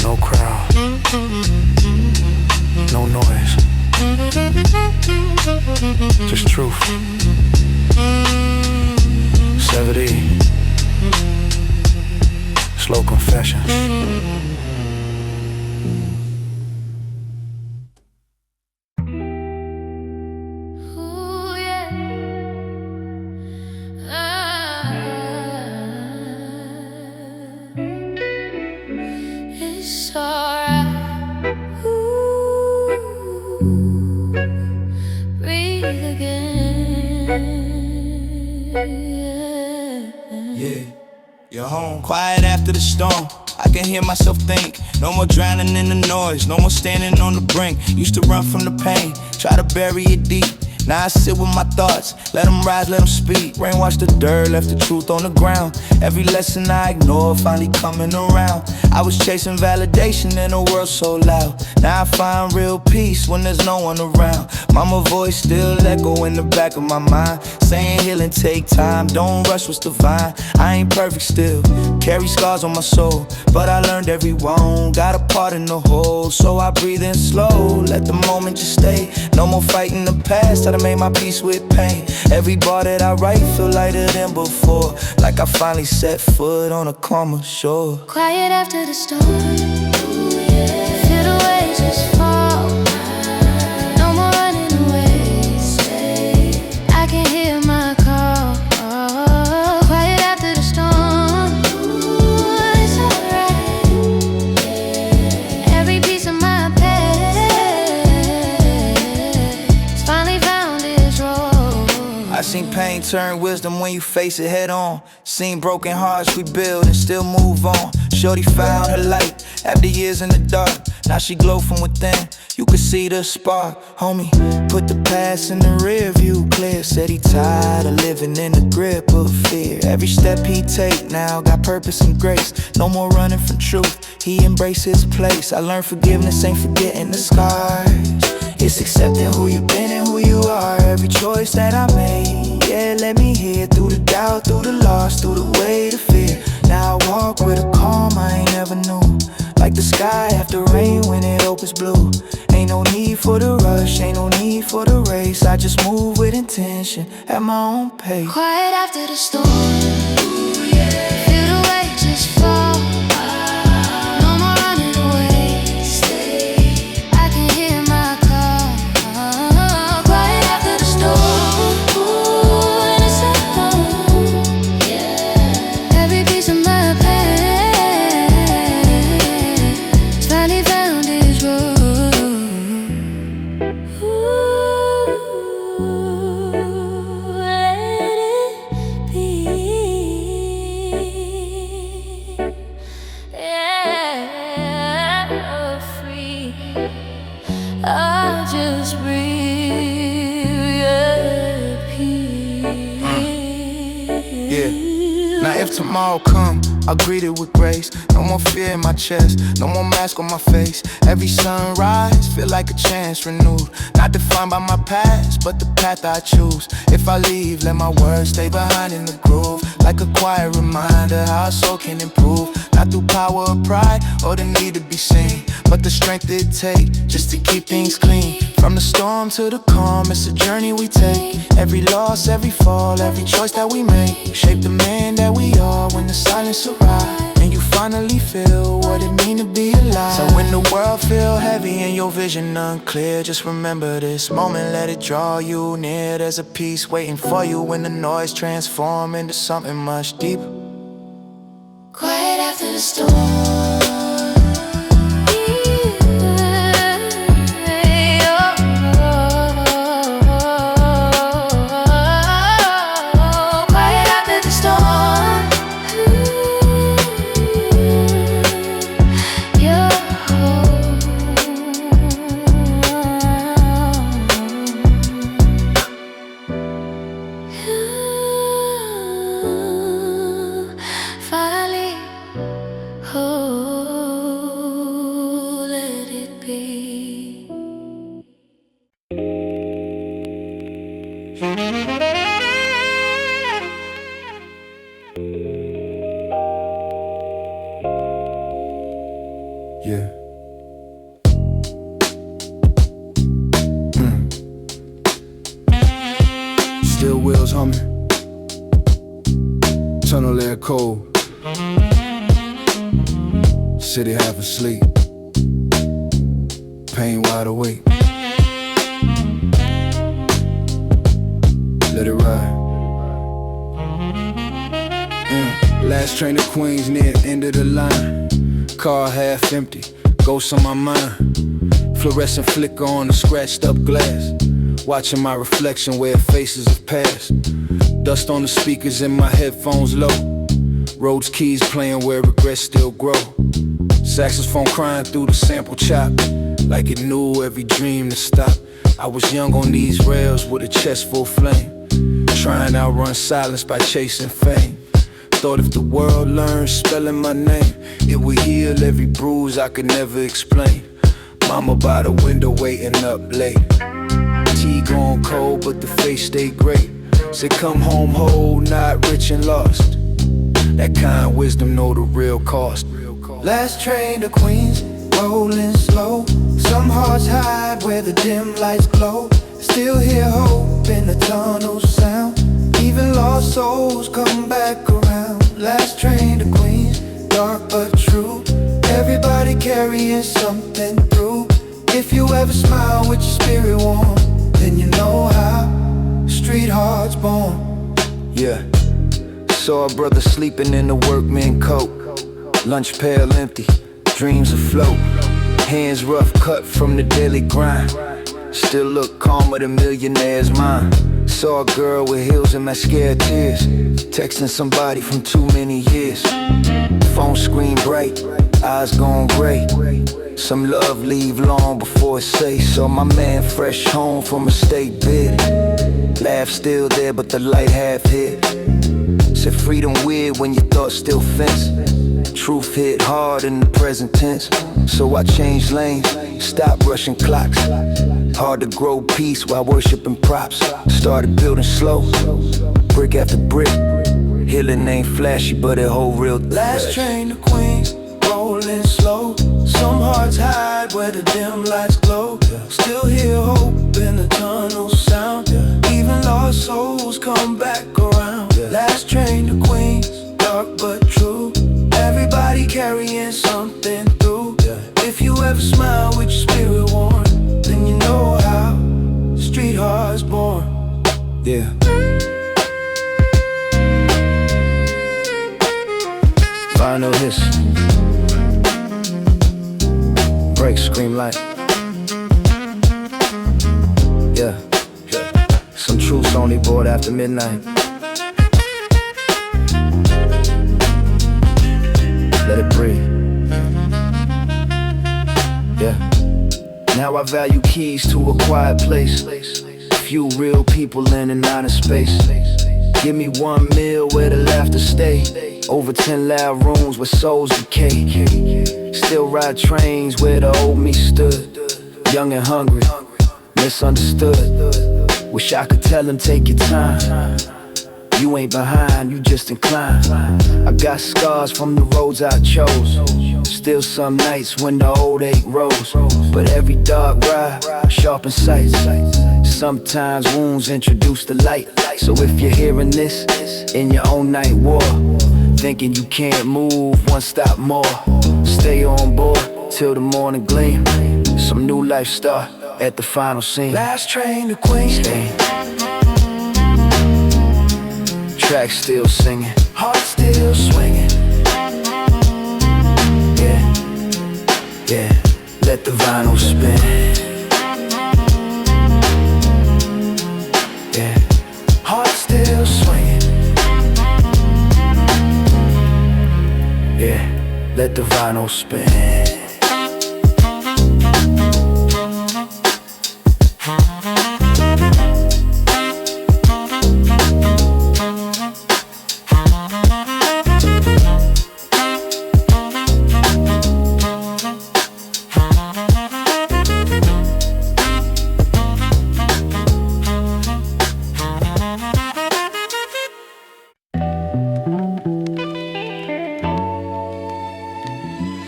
No crowd. No noise. Just truth. 70. Slow confessions. It's alright. Breathe again. Yeah, you're home. Quiet after the storm, I can hear myself think. No more drowning in the noise, no more standing on the brink. Used to run from the pain, try to bury it deep. Now I sit with my thoughts, let them rise, let them speak. Rainwash the dirt, left the truth on the ground. Every lesson I ignored, finally coming around. I was chasing validation in a world so loud. Now I find real peace when there's no one around. Mama's voice still echo in the back of my mind, saying healing take time, don't rush what's divine. I ain't perfect still, carry scars on my soul, but I learned every wound, got a part in the whole. So I breathe in slow, let the moment just stay. No more fighting the past, I done made my peace with pain. Every bar that I write feel lighter than before, like I finally set foot on a calmer shore. Quiet after the storm. Feel the waves just fall. No more running away. I can hear my call. Quiet after the storm. It's alright. Every piece of my past finally found its role. I seen pain turn wisdom when you face it head on. Seen broken hearts we build and still move on. Shorty found her light after years in the dark. Now she glow from within, you can see the spark. Homie, put the past in the rear view clear. Said he tired of living in the grip of fear. Every step he take now got purpose and grace. No more running from truth, he embraced his place. I learned forgiveness ain't forgetting the scars. It's accepting who you been and who you are. Every choice that I made, yeah, let me hear. Through the doubt, through the loss, through the weight of fear. Now I walk with a calm I ain't never knew. Like the sky after rain when it opens blue. Ain't no need for the rush, ain't no need for the race. I just move with intention at my own pace. Quiet after the storm. Feel the weight just fall. No more running away. I can hear my call. Quiet after the storm. And it's at home. Every piece of my past finally found its road. Let it be. If tomorrow come, I'll greet it with grace. No more fear in my chest, no more mask on my face. Every sunrise, feel like a chance renewed. Not defined by my past, but the path I choose. If I leave, let my words stay behind in the groove. Like a quiet reminder how a soul can improve. Not through power or pride, or the need to be seen, but the strength it takes just to keep things clean. From the storm to the calm, it's a journey we take. Every loss, every fall, every choice that we make shape the man that we are when the silence arrives. And you finally feel what it means to be alive. So when the world feel heavy and your vision unclear, just remember this moment, let it draw you near. There's a peace waiting for you when the noise transforms into something much deeper. Quiet after the storm. Yeah. Still wheels humming, tunnel air cold, city half asleep, pain wide awake. Let it ride. Last train to Queens, near end of the line. Car half empty, ghosts on my mind. Fluorescent flicker on the scratched up glass. Watching my reflection where faces have passed. Dust on the speakers and my headphones low. Rhodes keys playing where regrets still grow. Saxophone crying through the sample chop, like it knew every dream to stop. I was young on these rails with a chest full flame, trying to outrun silence by chasing fame. Thought if the world learned spelling my name, it would heal every bruise I could never explain. Mama by the window waiting up late. Tea gone cold but the face stayed great. Said come home whole, not rich and lost. That kind wisdom know the real cost. Last train to Queens, rolling slow. Some hearts hide where the dim lights glow. Still hear hope in the tunnel sound. Even lost souls come back around. Last train to Queens, dark but true. Everybody carrying something through. If you ever smile with your spirit warm, then you know how street hearts born. Yeah. Saw a brother sleeping in the workman coat. Lunch pail empty, dreams afloat. Hands rough cut from the daily grind. Still look calmer than millionaire's mind. Saw a girl with heels and mascara tears, texting somebody from too many years. Phone screen bright, eyes gone gray. Some love leave long before it say. Saw my man fresh home from a state bid. Laugh still there but the light half hit. Said freedom weird when your thoughts still fence. Truth hit hard in the present tense. So I changed lanes, stopped rushing clocks. Hard to grow peace while worshiping props. Started building slow, brick after brick. Healing ain't flashy but it hold real. Last train to Queens, rolling slow. Some hearts hide where the dim lights glow. Still hear hope in the tunnel sound. Even lost souls come back around. Last train to Queens, dark but true. Everybody carrying something through. If you ever smile with your spirit warm, then you know how street hearts born. Yeah. Final history. Break, scream light. Yeah. Some truths only bought after midnight. Let it breathe. Yeah. Now I value keys to a quiet place. Few real people in and out of space. Give me 1 meal where the laughter stay. Over 10 loud rooms where souls decay. Still ride trains where the old me stood. Young and hungry, misunderstood. Wish I could tell him take your time. You ain't behind, you just inclined. I got scars from the roads I chose. Still some nights when the old ache rose. But every dark ride sharpens sights. Sometimes wounds introduce the light. So if you're hearing this in your own night war, thinking you can't move, one stop more. Stay on board till the morning gleam. Some new life start at the final scene. Last train to Queens. Track still singing, Heart still swinging. yeah, yeah. Let the vinyl spin. Yeah, Heart still swinging. yeah. Let the vinyl spin.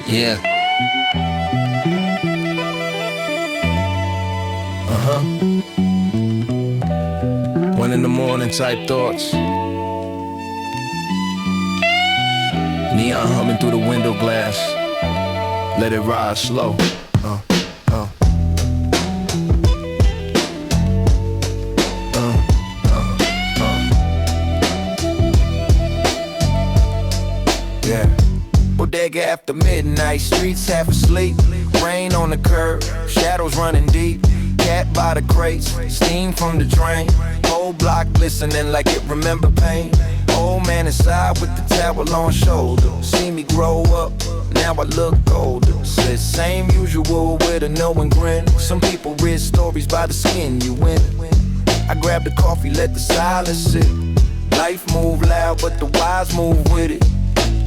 Yeah. 1 in the morning type thoughts. Neon humming through the window glass. Let it rise slow. Yeah. Bodega after midnight, streets half asleep. Rain on the curb, shadows running deep. Cat by the crates, steam from the drain. Whole block listening like it remember pain. Old man inside with the towel on shoulder. See me grow up, now I look older. Said same usual with a knowing grin. Some people read stories by the skin you win. I grabbed the coffee, let the silence sit. Life move loud, but the wise move with it.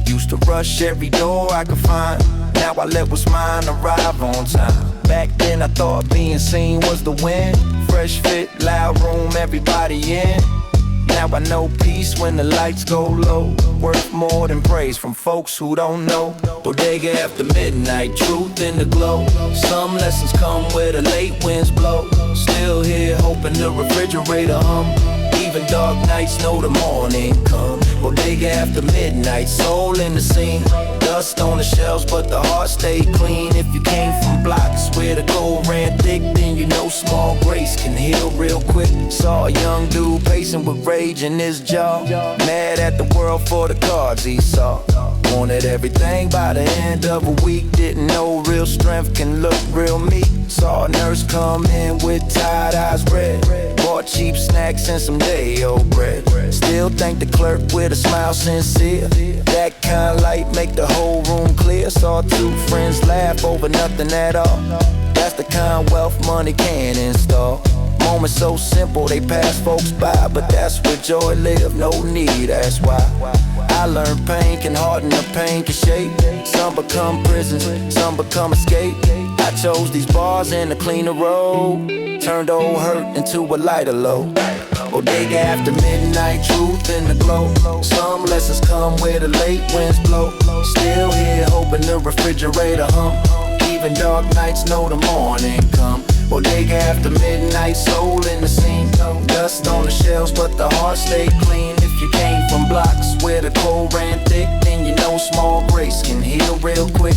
Used to rush every door I could find. Now I let what's mine arrive on time. Back then I thought being seen was the win. Fresh fit, loud room, everybody in. Now I know peace when the lights go low. Worth more than praise from folks who don't know. Bodega after midnight, truth in the glow. Some lessons come where the late winds blow. Still here hoping the refrigerator hum. Even dark nights know the morning come. Bodega after midnight, soul in the scene. Dust on the shelves, but the heart stayed clean. If you came from blocks where the gold ran thick, then you know small grace can heal real quick. Saw a young dude pacing with rage in his jaw. Mad at the world for the cards he saw. Wanted everything by the end of a week. Didn't know real strength can look real meek. Saw a nurse come in with tired eyes red. Bought cheap snacks and some day-old bread. Still thank the clerk with a smile sincere. That kind of light make the whole room clear. Saw two friends laugh over nothing at all. That's the kind of wealth money can install. Moments so simple they pass folks by, but that's where joy live, no need, that's why. I learned pain can harden, the pain can shape. Some become prisons, some become escape. I chose these bars and a cleaner road. Turned old hurt into a lighter low. Bodega after midnight, truth in the glow. Some lessons come where the late winds blow. Still here hoping the refrigerator hum. Even dark nights know the morning come. Bodega after midnight, soul in the scene. Dust on the shelves, but the heart stayed clean. If you came from blocks where the cold ran thick, then you know small grace can heal real quick.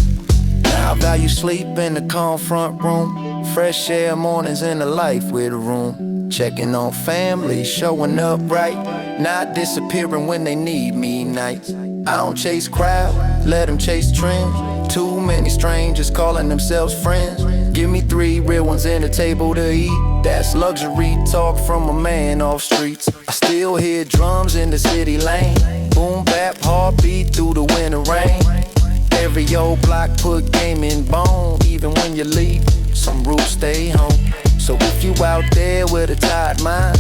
Now I value sleep in the calm front room. Fresh air mornings in the life with a room. Checking on family, showing up right. Not disappearing when they need me nights. I don't chase crowd, let them chase trends. Too many strangers calling themselves friends. Give me 3 real ones and a table to eat. That's luxury talk from a man off streets. I still hear drums in the city lane. Boom bap, heartbeat through the winter rain. Every old block put game in bone. Even when you leave, some roots stay home. So if you out there with a tired mind,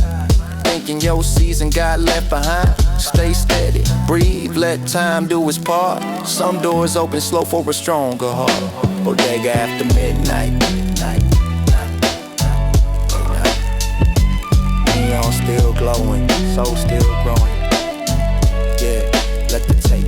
thinking your season got left behind. Stay steady, breathe, let time do its part. Some doors open slow for a stronger heart. Bodega after midnight. Neon still glowing, soul still growing. Yeah, let the tape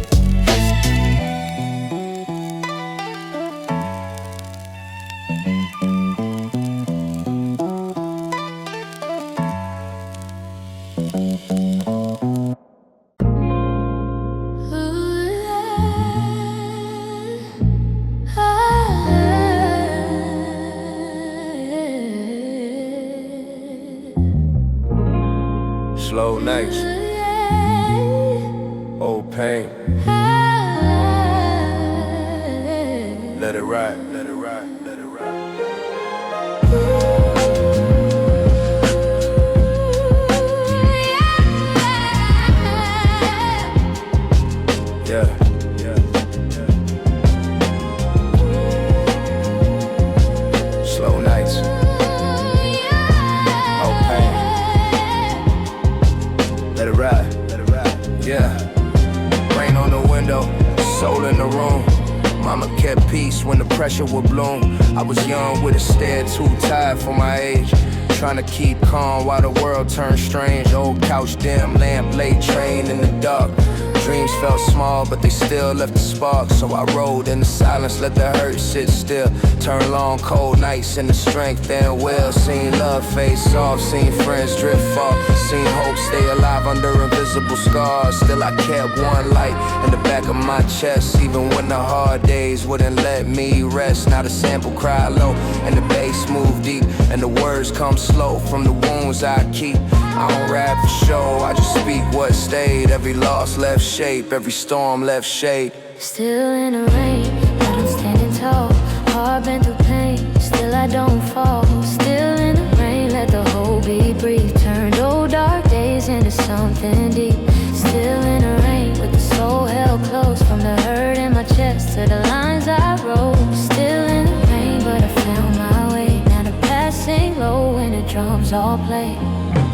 slow nights, old pain. Let it ride, let it ride, let it ride. Yeah, yeah, yeah. Slow nights, old pain. Let it ride, let it ride, yeah. Rain on the window, soul in the room. Mama kept peace when the pressure would bloom. I was young with a stare, too tired for my age. Trying to keep calm while the world turned strange. Old couch dim, lamp late, train in the dark. Dreams felt small, but they still left a spark. So I rode in the silence, let the hurt sit still. Turn long, cold nights into strength and will. Seen love face off, seen friends drift off. Seen hope stay alive under invisible scars. Still I kept one light in the back of my chest. Even when the hard days wouldn't let me rest. Now the sample cry low and the bass move deep. And the words come slow from the wounds I keep. I don't rap for show, I just speak what stayed. Every loss left shape, every storm left shade. Still in the rain, but I'm standing tall. Heart been through pain, still I don't fall. Still in the rain, let the whole be breathe. Turned old dark days into something deep. Still in the rain, with the soul held close. From the hurt in my chest to the lines I wrote. Still in the rain, but I found my way. Now the past sing low when the drums all play.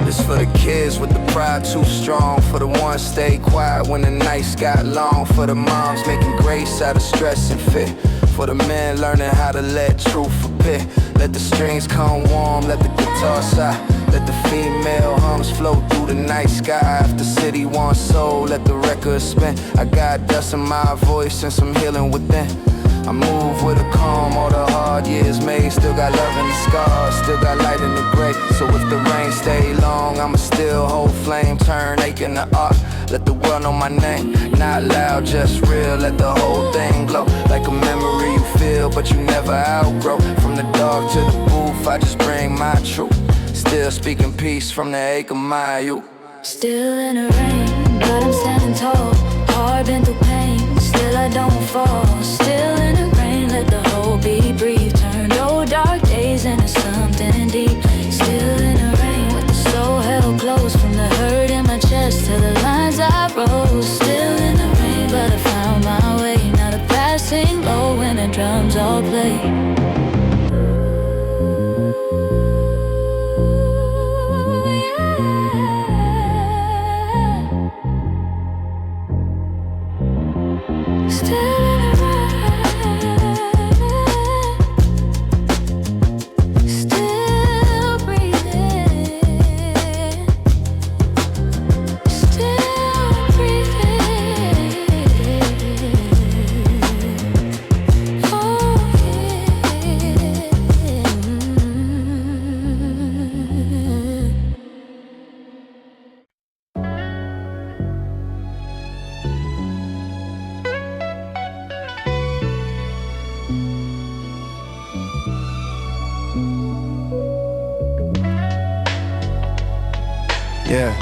This for the kids with the pride too strong. For the ones stay quiet when the nights got long. For the moms making grace out of stress and fear. For the men learning how to let truth appear. Let the strings come warm, let the guitar sigh. Let the female hums flow through the night sky. If the city wants soul, let the record spin. I got dust in my voice and some healing within. I move with a calm, all the hard years made. Still got love in the scars, still got light in the gray. So if the rain stay long, I'ma still hold flame. Turn ache into art, let the world know my name. Not loud, just real, let the whole thing glow. Like a memory you feel, but you never outgrow. From the dark to the booth, I just bring my truth. Still speaking peace from the ache of my youth. Still in the rain, but I'm standing tall. Heart been through pain, still I don't fall. Still in the rain, let the whole be breathe. Turned old dark days into something deep. Still in the rain, with the soul held close. From the hurt in my chest to the lines I wrote. Still in the rain, but I found my way. Now the past sing low when the drums all play. Yeah.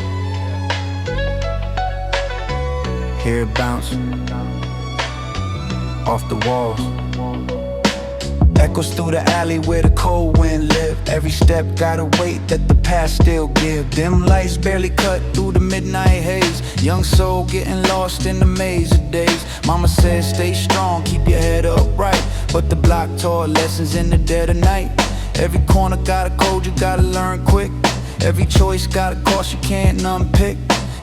Hear it bounce off the walls. Echoes through the alley where the cold wind lived. Every step got a weight that the past still give. Dim lights barely cut through the midnight haze. Young soul getting lost in the maze of days. Mama said stay strong, keep your head upright. But the block taught lessons in the dead of night. Every corner got a code you gotta learn quick. Every choice got a cost you can't unpick.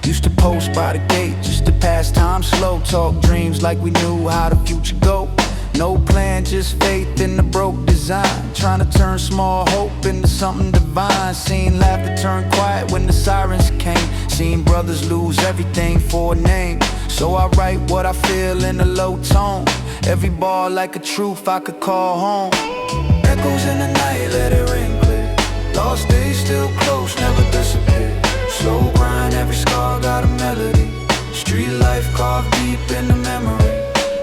Used to post by the gate just to pass time slow. Talk dreams like we knew how the future go. No plan, just faith in the broke design. Trying to turn small hope into something divine. Seen laughter turn quiet when the sirens came. Seen brothers lose everything for a name. So I write what I feel in a low tone. Every bar like a truth I could call home. Echoes in the night, let it ring clear. Lost days still close, never disappear. Slow grind, every scar got a melody. Street life carved deep in the memory.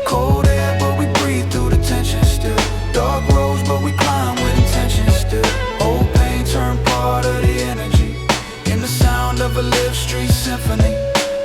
Cold air, but we breathe through the tension still. Dark roads, but we climb with intention still. Old pain turned part of the energy. In the sound of a live street symphony.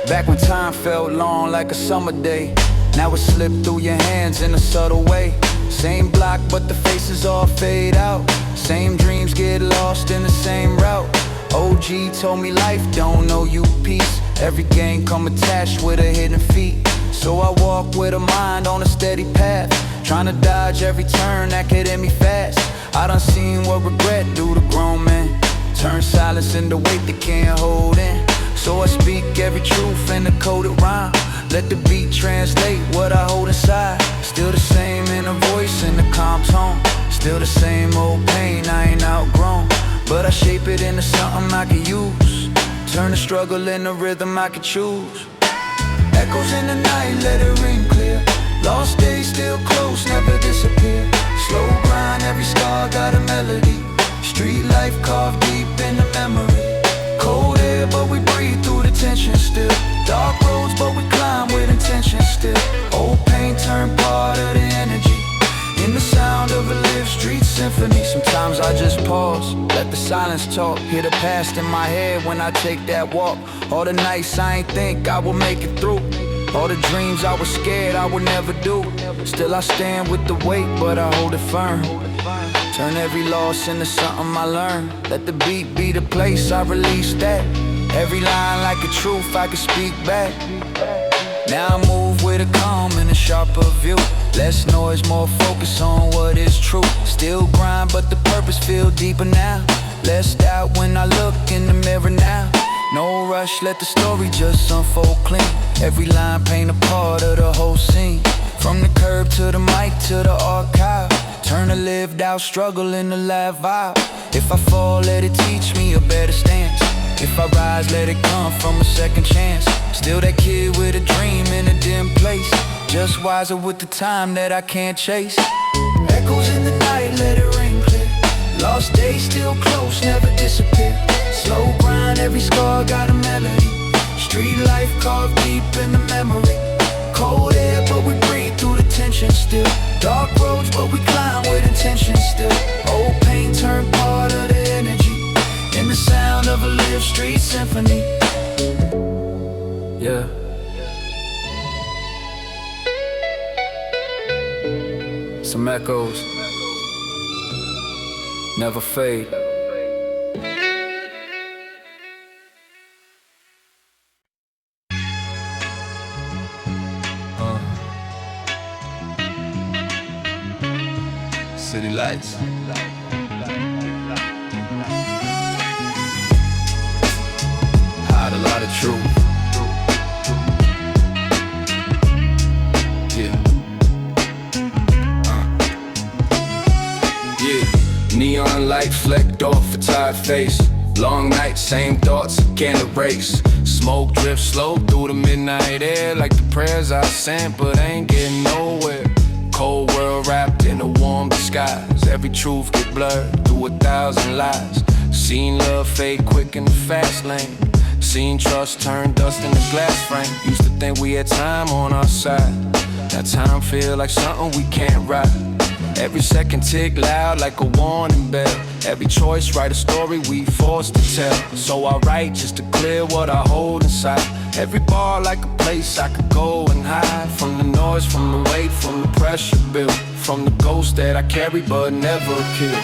Back when time felt long like a summer day. Now it slipped through your hands in a subtle way. Same block, but the faces all fade out. Same dreams get lost in the same route. OG told me life don't know you peace. Every game come attached with a hidden feat. So I walk with a mind on a steady path, trying to dodge every turn that could hit me fast. I done seen what regret do to grown men. Turn silence into weight they can't hold in. So I speak every truth in a coded rhyme. Let the beat translate what I hold inside. Still the same inner voice in the calm tone. Still the same old pain I ain't outgrown. But I shape it into something I can use. Turn the struggle into rhythm I can choose. Echoes in the night, let it ring clear. Lost days still close, never disappear. Slow grind, every scar got a melody. Street life carved deep in the memory. Cold air, but we breathe through the tension still. Dark roads, but we climb with intention still. Old pain turned part of the energy. In the sound of a live street symphony. Sometimes I just pause, let the silence talk. Hear the past in my head when I take that walk. All the nights I ain't think I would make it through. All the dreams I was scared I would never do. Still I stand with the weight, but I hold it firm. Turn every loss into something I learn. Let the beat be the place I release that. Every line like a truth I can speak back. Now I move with a calm and a sharper view. Less noise, more focus on what is true. Still grind, but the purpose feel deeper now. Less doubt when I look in the mirror now. No rush, let the story just unfold clean. Every line paint a part of the whole scene. From the curb to the mic to the archive. Turn a lived out struggle into live vibe. If I fall, let it teach me a better stance. If I rise, let it come from a second chance. Still that kid with a dream in a dim place. Just wiser with the time that I can't chase. Echoes in the night, let it ring clear. Lost days still close, never disappear. Slow grind, every scar got a melody. Street life carved deep in the memory. Cold air, but we breathe through the tension still. Dark roads, but we climb with intention still. Old pain turned part of the energy. In the sound of a live street symphony. Yeah. Some echoes never fade. City lights. Hide a lot of truth. Neon light flecked off a tired face. Long night, same thoughts, can't erase. Smoke drifts slow through the midnight air, like the prayers I sent but ain't getting nowhere. Cold world wrapped in a warm disguise. Every truth get blurred through 1,000 lies. Seen love fade quick in the fast lane. Seen trust turn dust in the glass frame. Used to think we had time on our side. Now time feel like something we can't ride. Every second tick loud like a warning bell. Every choice write a story we forced to tell. So I write just to clear what I hold inside. Every bar like a place I could go and hide. From the noise, from the weight, from the pressure built. From the ghost that I carry but never kill.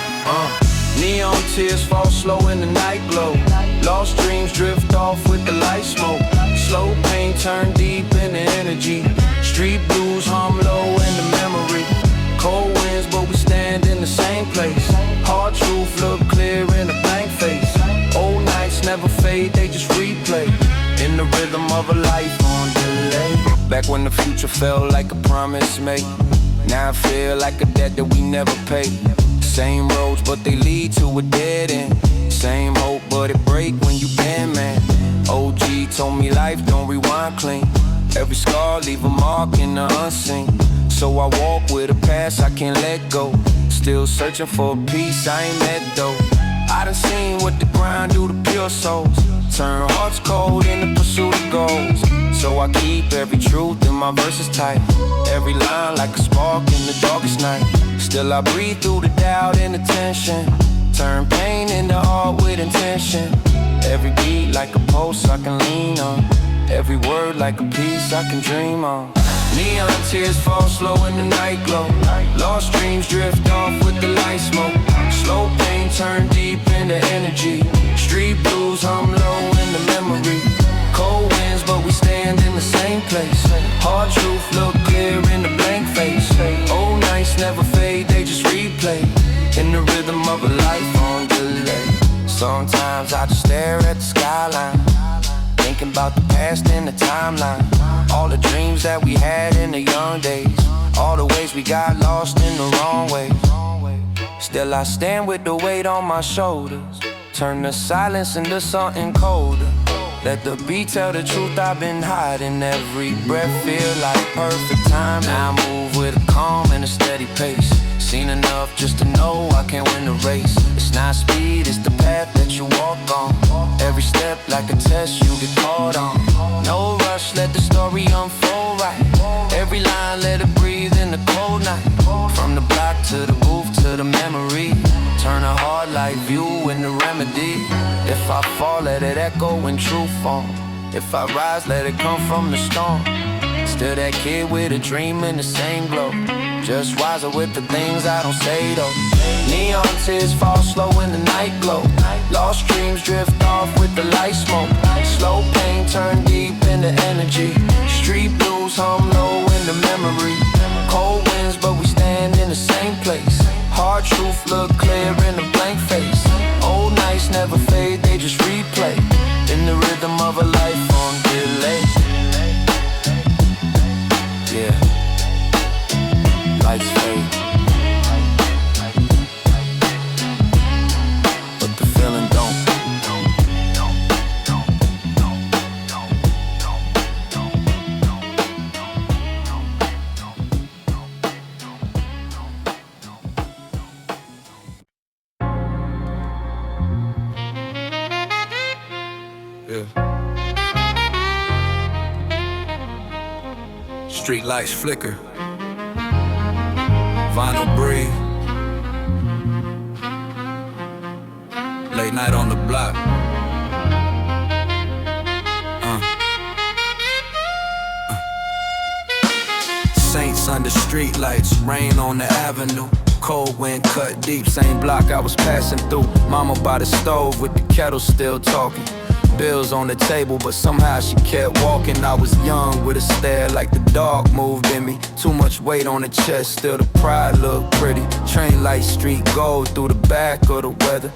Neon tears fall slow in the night glow. Lost dreams drift off with the light smoke. Slow pain turn deep into energy. Street blues hum low in the memory. Cold winds, but we stand in the same place. Hard truth look clear in a blank face. Old night never fade, they just replay in the rhythm of a life on delay. Back when the future felt like a promise made, now I feel like a debt that we never paid. Same roads, but they lead to a dead end. Same hope, but it break when you bend, man. OG told me life don't rewind clean. Every scar leave a mark in the unseen. So I walk with a past I can't let go. Still searching for a peace I ain't met though. I done seen what the grind do to pure souls. Turn hearts cold in the pursuit of goals. So I keep every truth in my verses tight. Every line like a spark in the darkest night. Still I breathe through the doubt and the tension. Turn pain into art with intention. Every beat like a pulse I can lean on. Every word like a piece I can dream on. Neon tears fall slow in the night glow. Lost dreams drift off with the light smoke. Slow pain turn deep into energy. Street blues hum low in the memory. Cold winds but we stand in the same place. Hard truth look clear in the blank face. Old nights never fade, they just replay in the rhythm of a life on delay. Sometimes I just stare at the skyline, thinking about the past and the timeline. All the dreams that we had in the young days. All the ways we got lost in the wrong way. Still I stand with the weight on my shoulders. Turn the silence into something colder. Let the beat tell the truth, I've been hiding. Every breath feel like perfect time. Now I move with a calm and a steady pace. Seen enough just to know I can't win the race. It's not speed, it's the path that you walk on. Every step like a test you get caught on. No rush, let the story unfold right. Every line let it breathe in the cold night. From the block to the booth to the memory. Turn a hard light view into remedy. If I fall, let it echo in true form. If I rise, let it come from the storm. Still that kid with a dream in the same glow. Just wiser with the things I don't say though. Neon tears fall slow in the night glow. Lost dreams drift off with the light smoke. Slow pain turn deep into energy. Street blues hum low in the memory. Cold winds but we stand in the same place. Hard truth look clear in a blank face. Old nights never fade, they just replay in the rhythm of a life on delay. Yeah, lights fade, but the feeling don't. Streetlights flicker, vinyl breathe, late night on the block. Saints under streetlights, rain on the avenue. Cold wind cut deep, same block I was passing through. Mama by the stove with the kettle still talking. Bills on the table, but somehow she kept walking. I was young with a stare like the dog moved in me. Too much weight on the chest, still the pride looked pretty. Train light street gold through the back of the weather.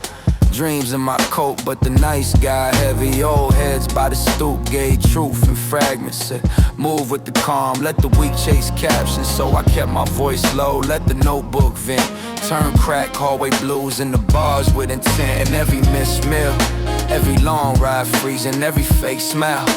Dreams in my coat, but the nice guy heavy. Old heads by the stoop gave truth in fragments. Said, move with the calm, let the weak chase captions. So I kept my voice low, let the notebook vent. Turn crack, hallway blues in the bars with intent. And every missed meal, every long ride freezing, every fake smile.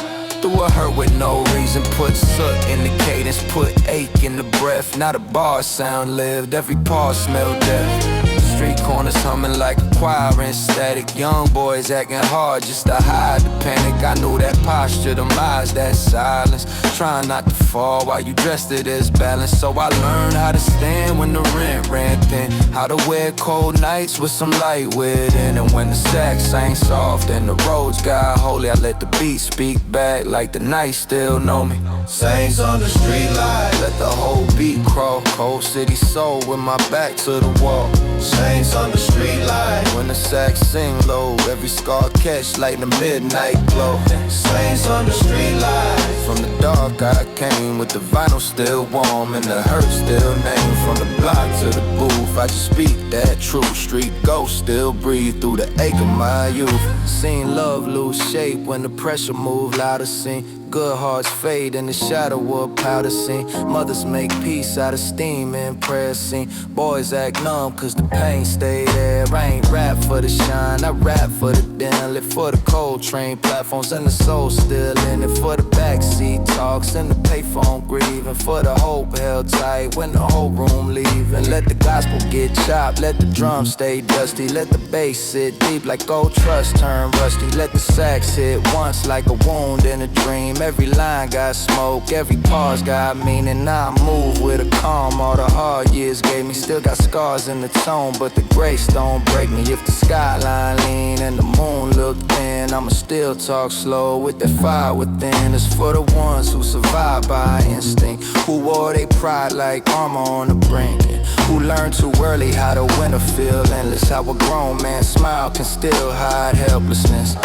Through a hurt with no reason, put soot in the cadence, put ache in the breath. Now the bar sound lived, every pause smelled death. Street corners humming like a choir in static. Young boys acting hard just to hide the panic. I knew that posture, them eyes, that silence. Trying not to fall while you dressed it as balance. So I learned how to stand when the rent ran thin. How to wear cold nights with some light within. And when the sax ain't soft and the roads got holy, I let the beat speak back like the night still know me. Saints on the street light, let the whole beat crawl. Cold city soul with my back to the wall. Saints on the street light, when the sax sing low, every scar catch like the midnight glow. Saints on the street light, from the dark dark I came, with the vinyl still warm and the hurt still named. From the block to the booth, I just speak that truth. Street ghosts still breathe through the ache of my youth. Seen love lose shape when the pressure moved louder. Seen good hearts fade in the shadow of powder scene. Mothers make peace out of steam in prayer scene. Boys act numb cause the pain stay there. I ain't rap for the shine, I rap for the den. Live for the cold train platforms and the soul still in it. For the backseat talks and the payphone grieving. For the hope held tight when the whole room leaving. Let the gospel get chopped, let the drums stay dusty. Let the bass sit deep like gold trust turn rusty. Let the sax hit once like a wound in a dream. Every line got smoke, every pause got meaning. Now I move with a calm, all the hard years gave me. Still got scars in the tone, but the grace don't break me. If the skyline lean and the moon look thin, I'ma still talk slow with that fire within. It's for the ones who survive by instinct, who wore their pride like armor on the brink, who learned too early how to win or feel endless. How a grown man's smile can still hide helplessness,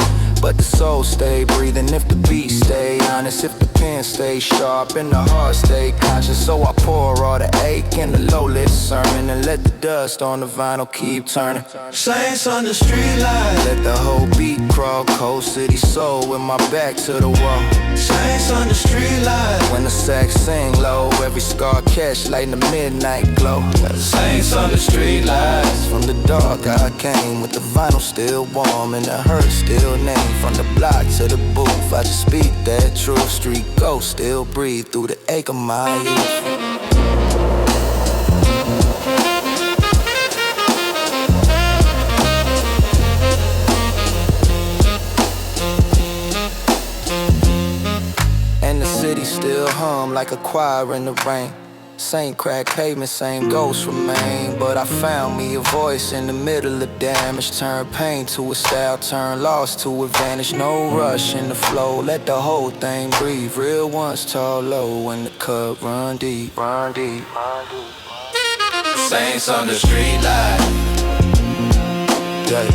but the soul stay breathing if the beat stay honest. If the pen stay sharp and the heart stay conscious. So I pour all the ache in the low-lit sermon and let the dust on the vinyl keep turning. Saints on the street light. Let the whole beat crawl, cold city soul with my back to the wall. Saints on the street light. When the sax sing low, every scar catch light in the midnight glow. Saints on the street lights. From the dark I came, with the vinyl still warm and the hurt still named. From the block to the booth, I just speak that truth. Street ghosts still breathe through the ache of my youth. And the city still hum like a choir in the rain. Same crack pavement, same ghosts remain. But I found me a voice in the middle of damage. Turn pain to a style, turn loss to advantage. No rush in the flow, let the whole thing breathe. Real ones tall low when the cup run deep, run deep, run deep. Saints on the street light. Yeah.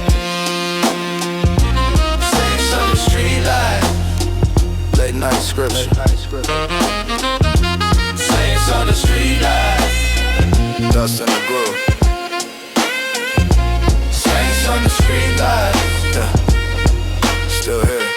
Saints on the street light. Late night scripture. Saints on the street light. Dust in the groove. Saints on the street light. Yeah. Still here.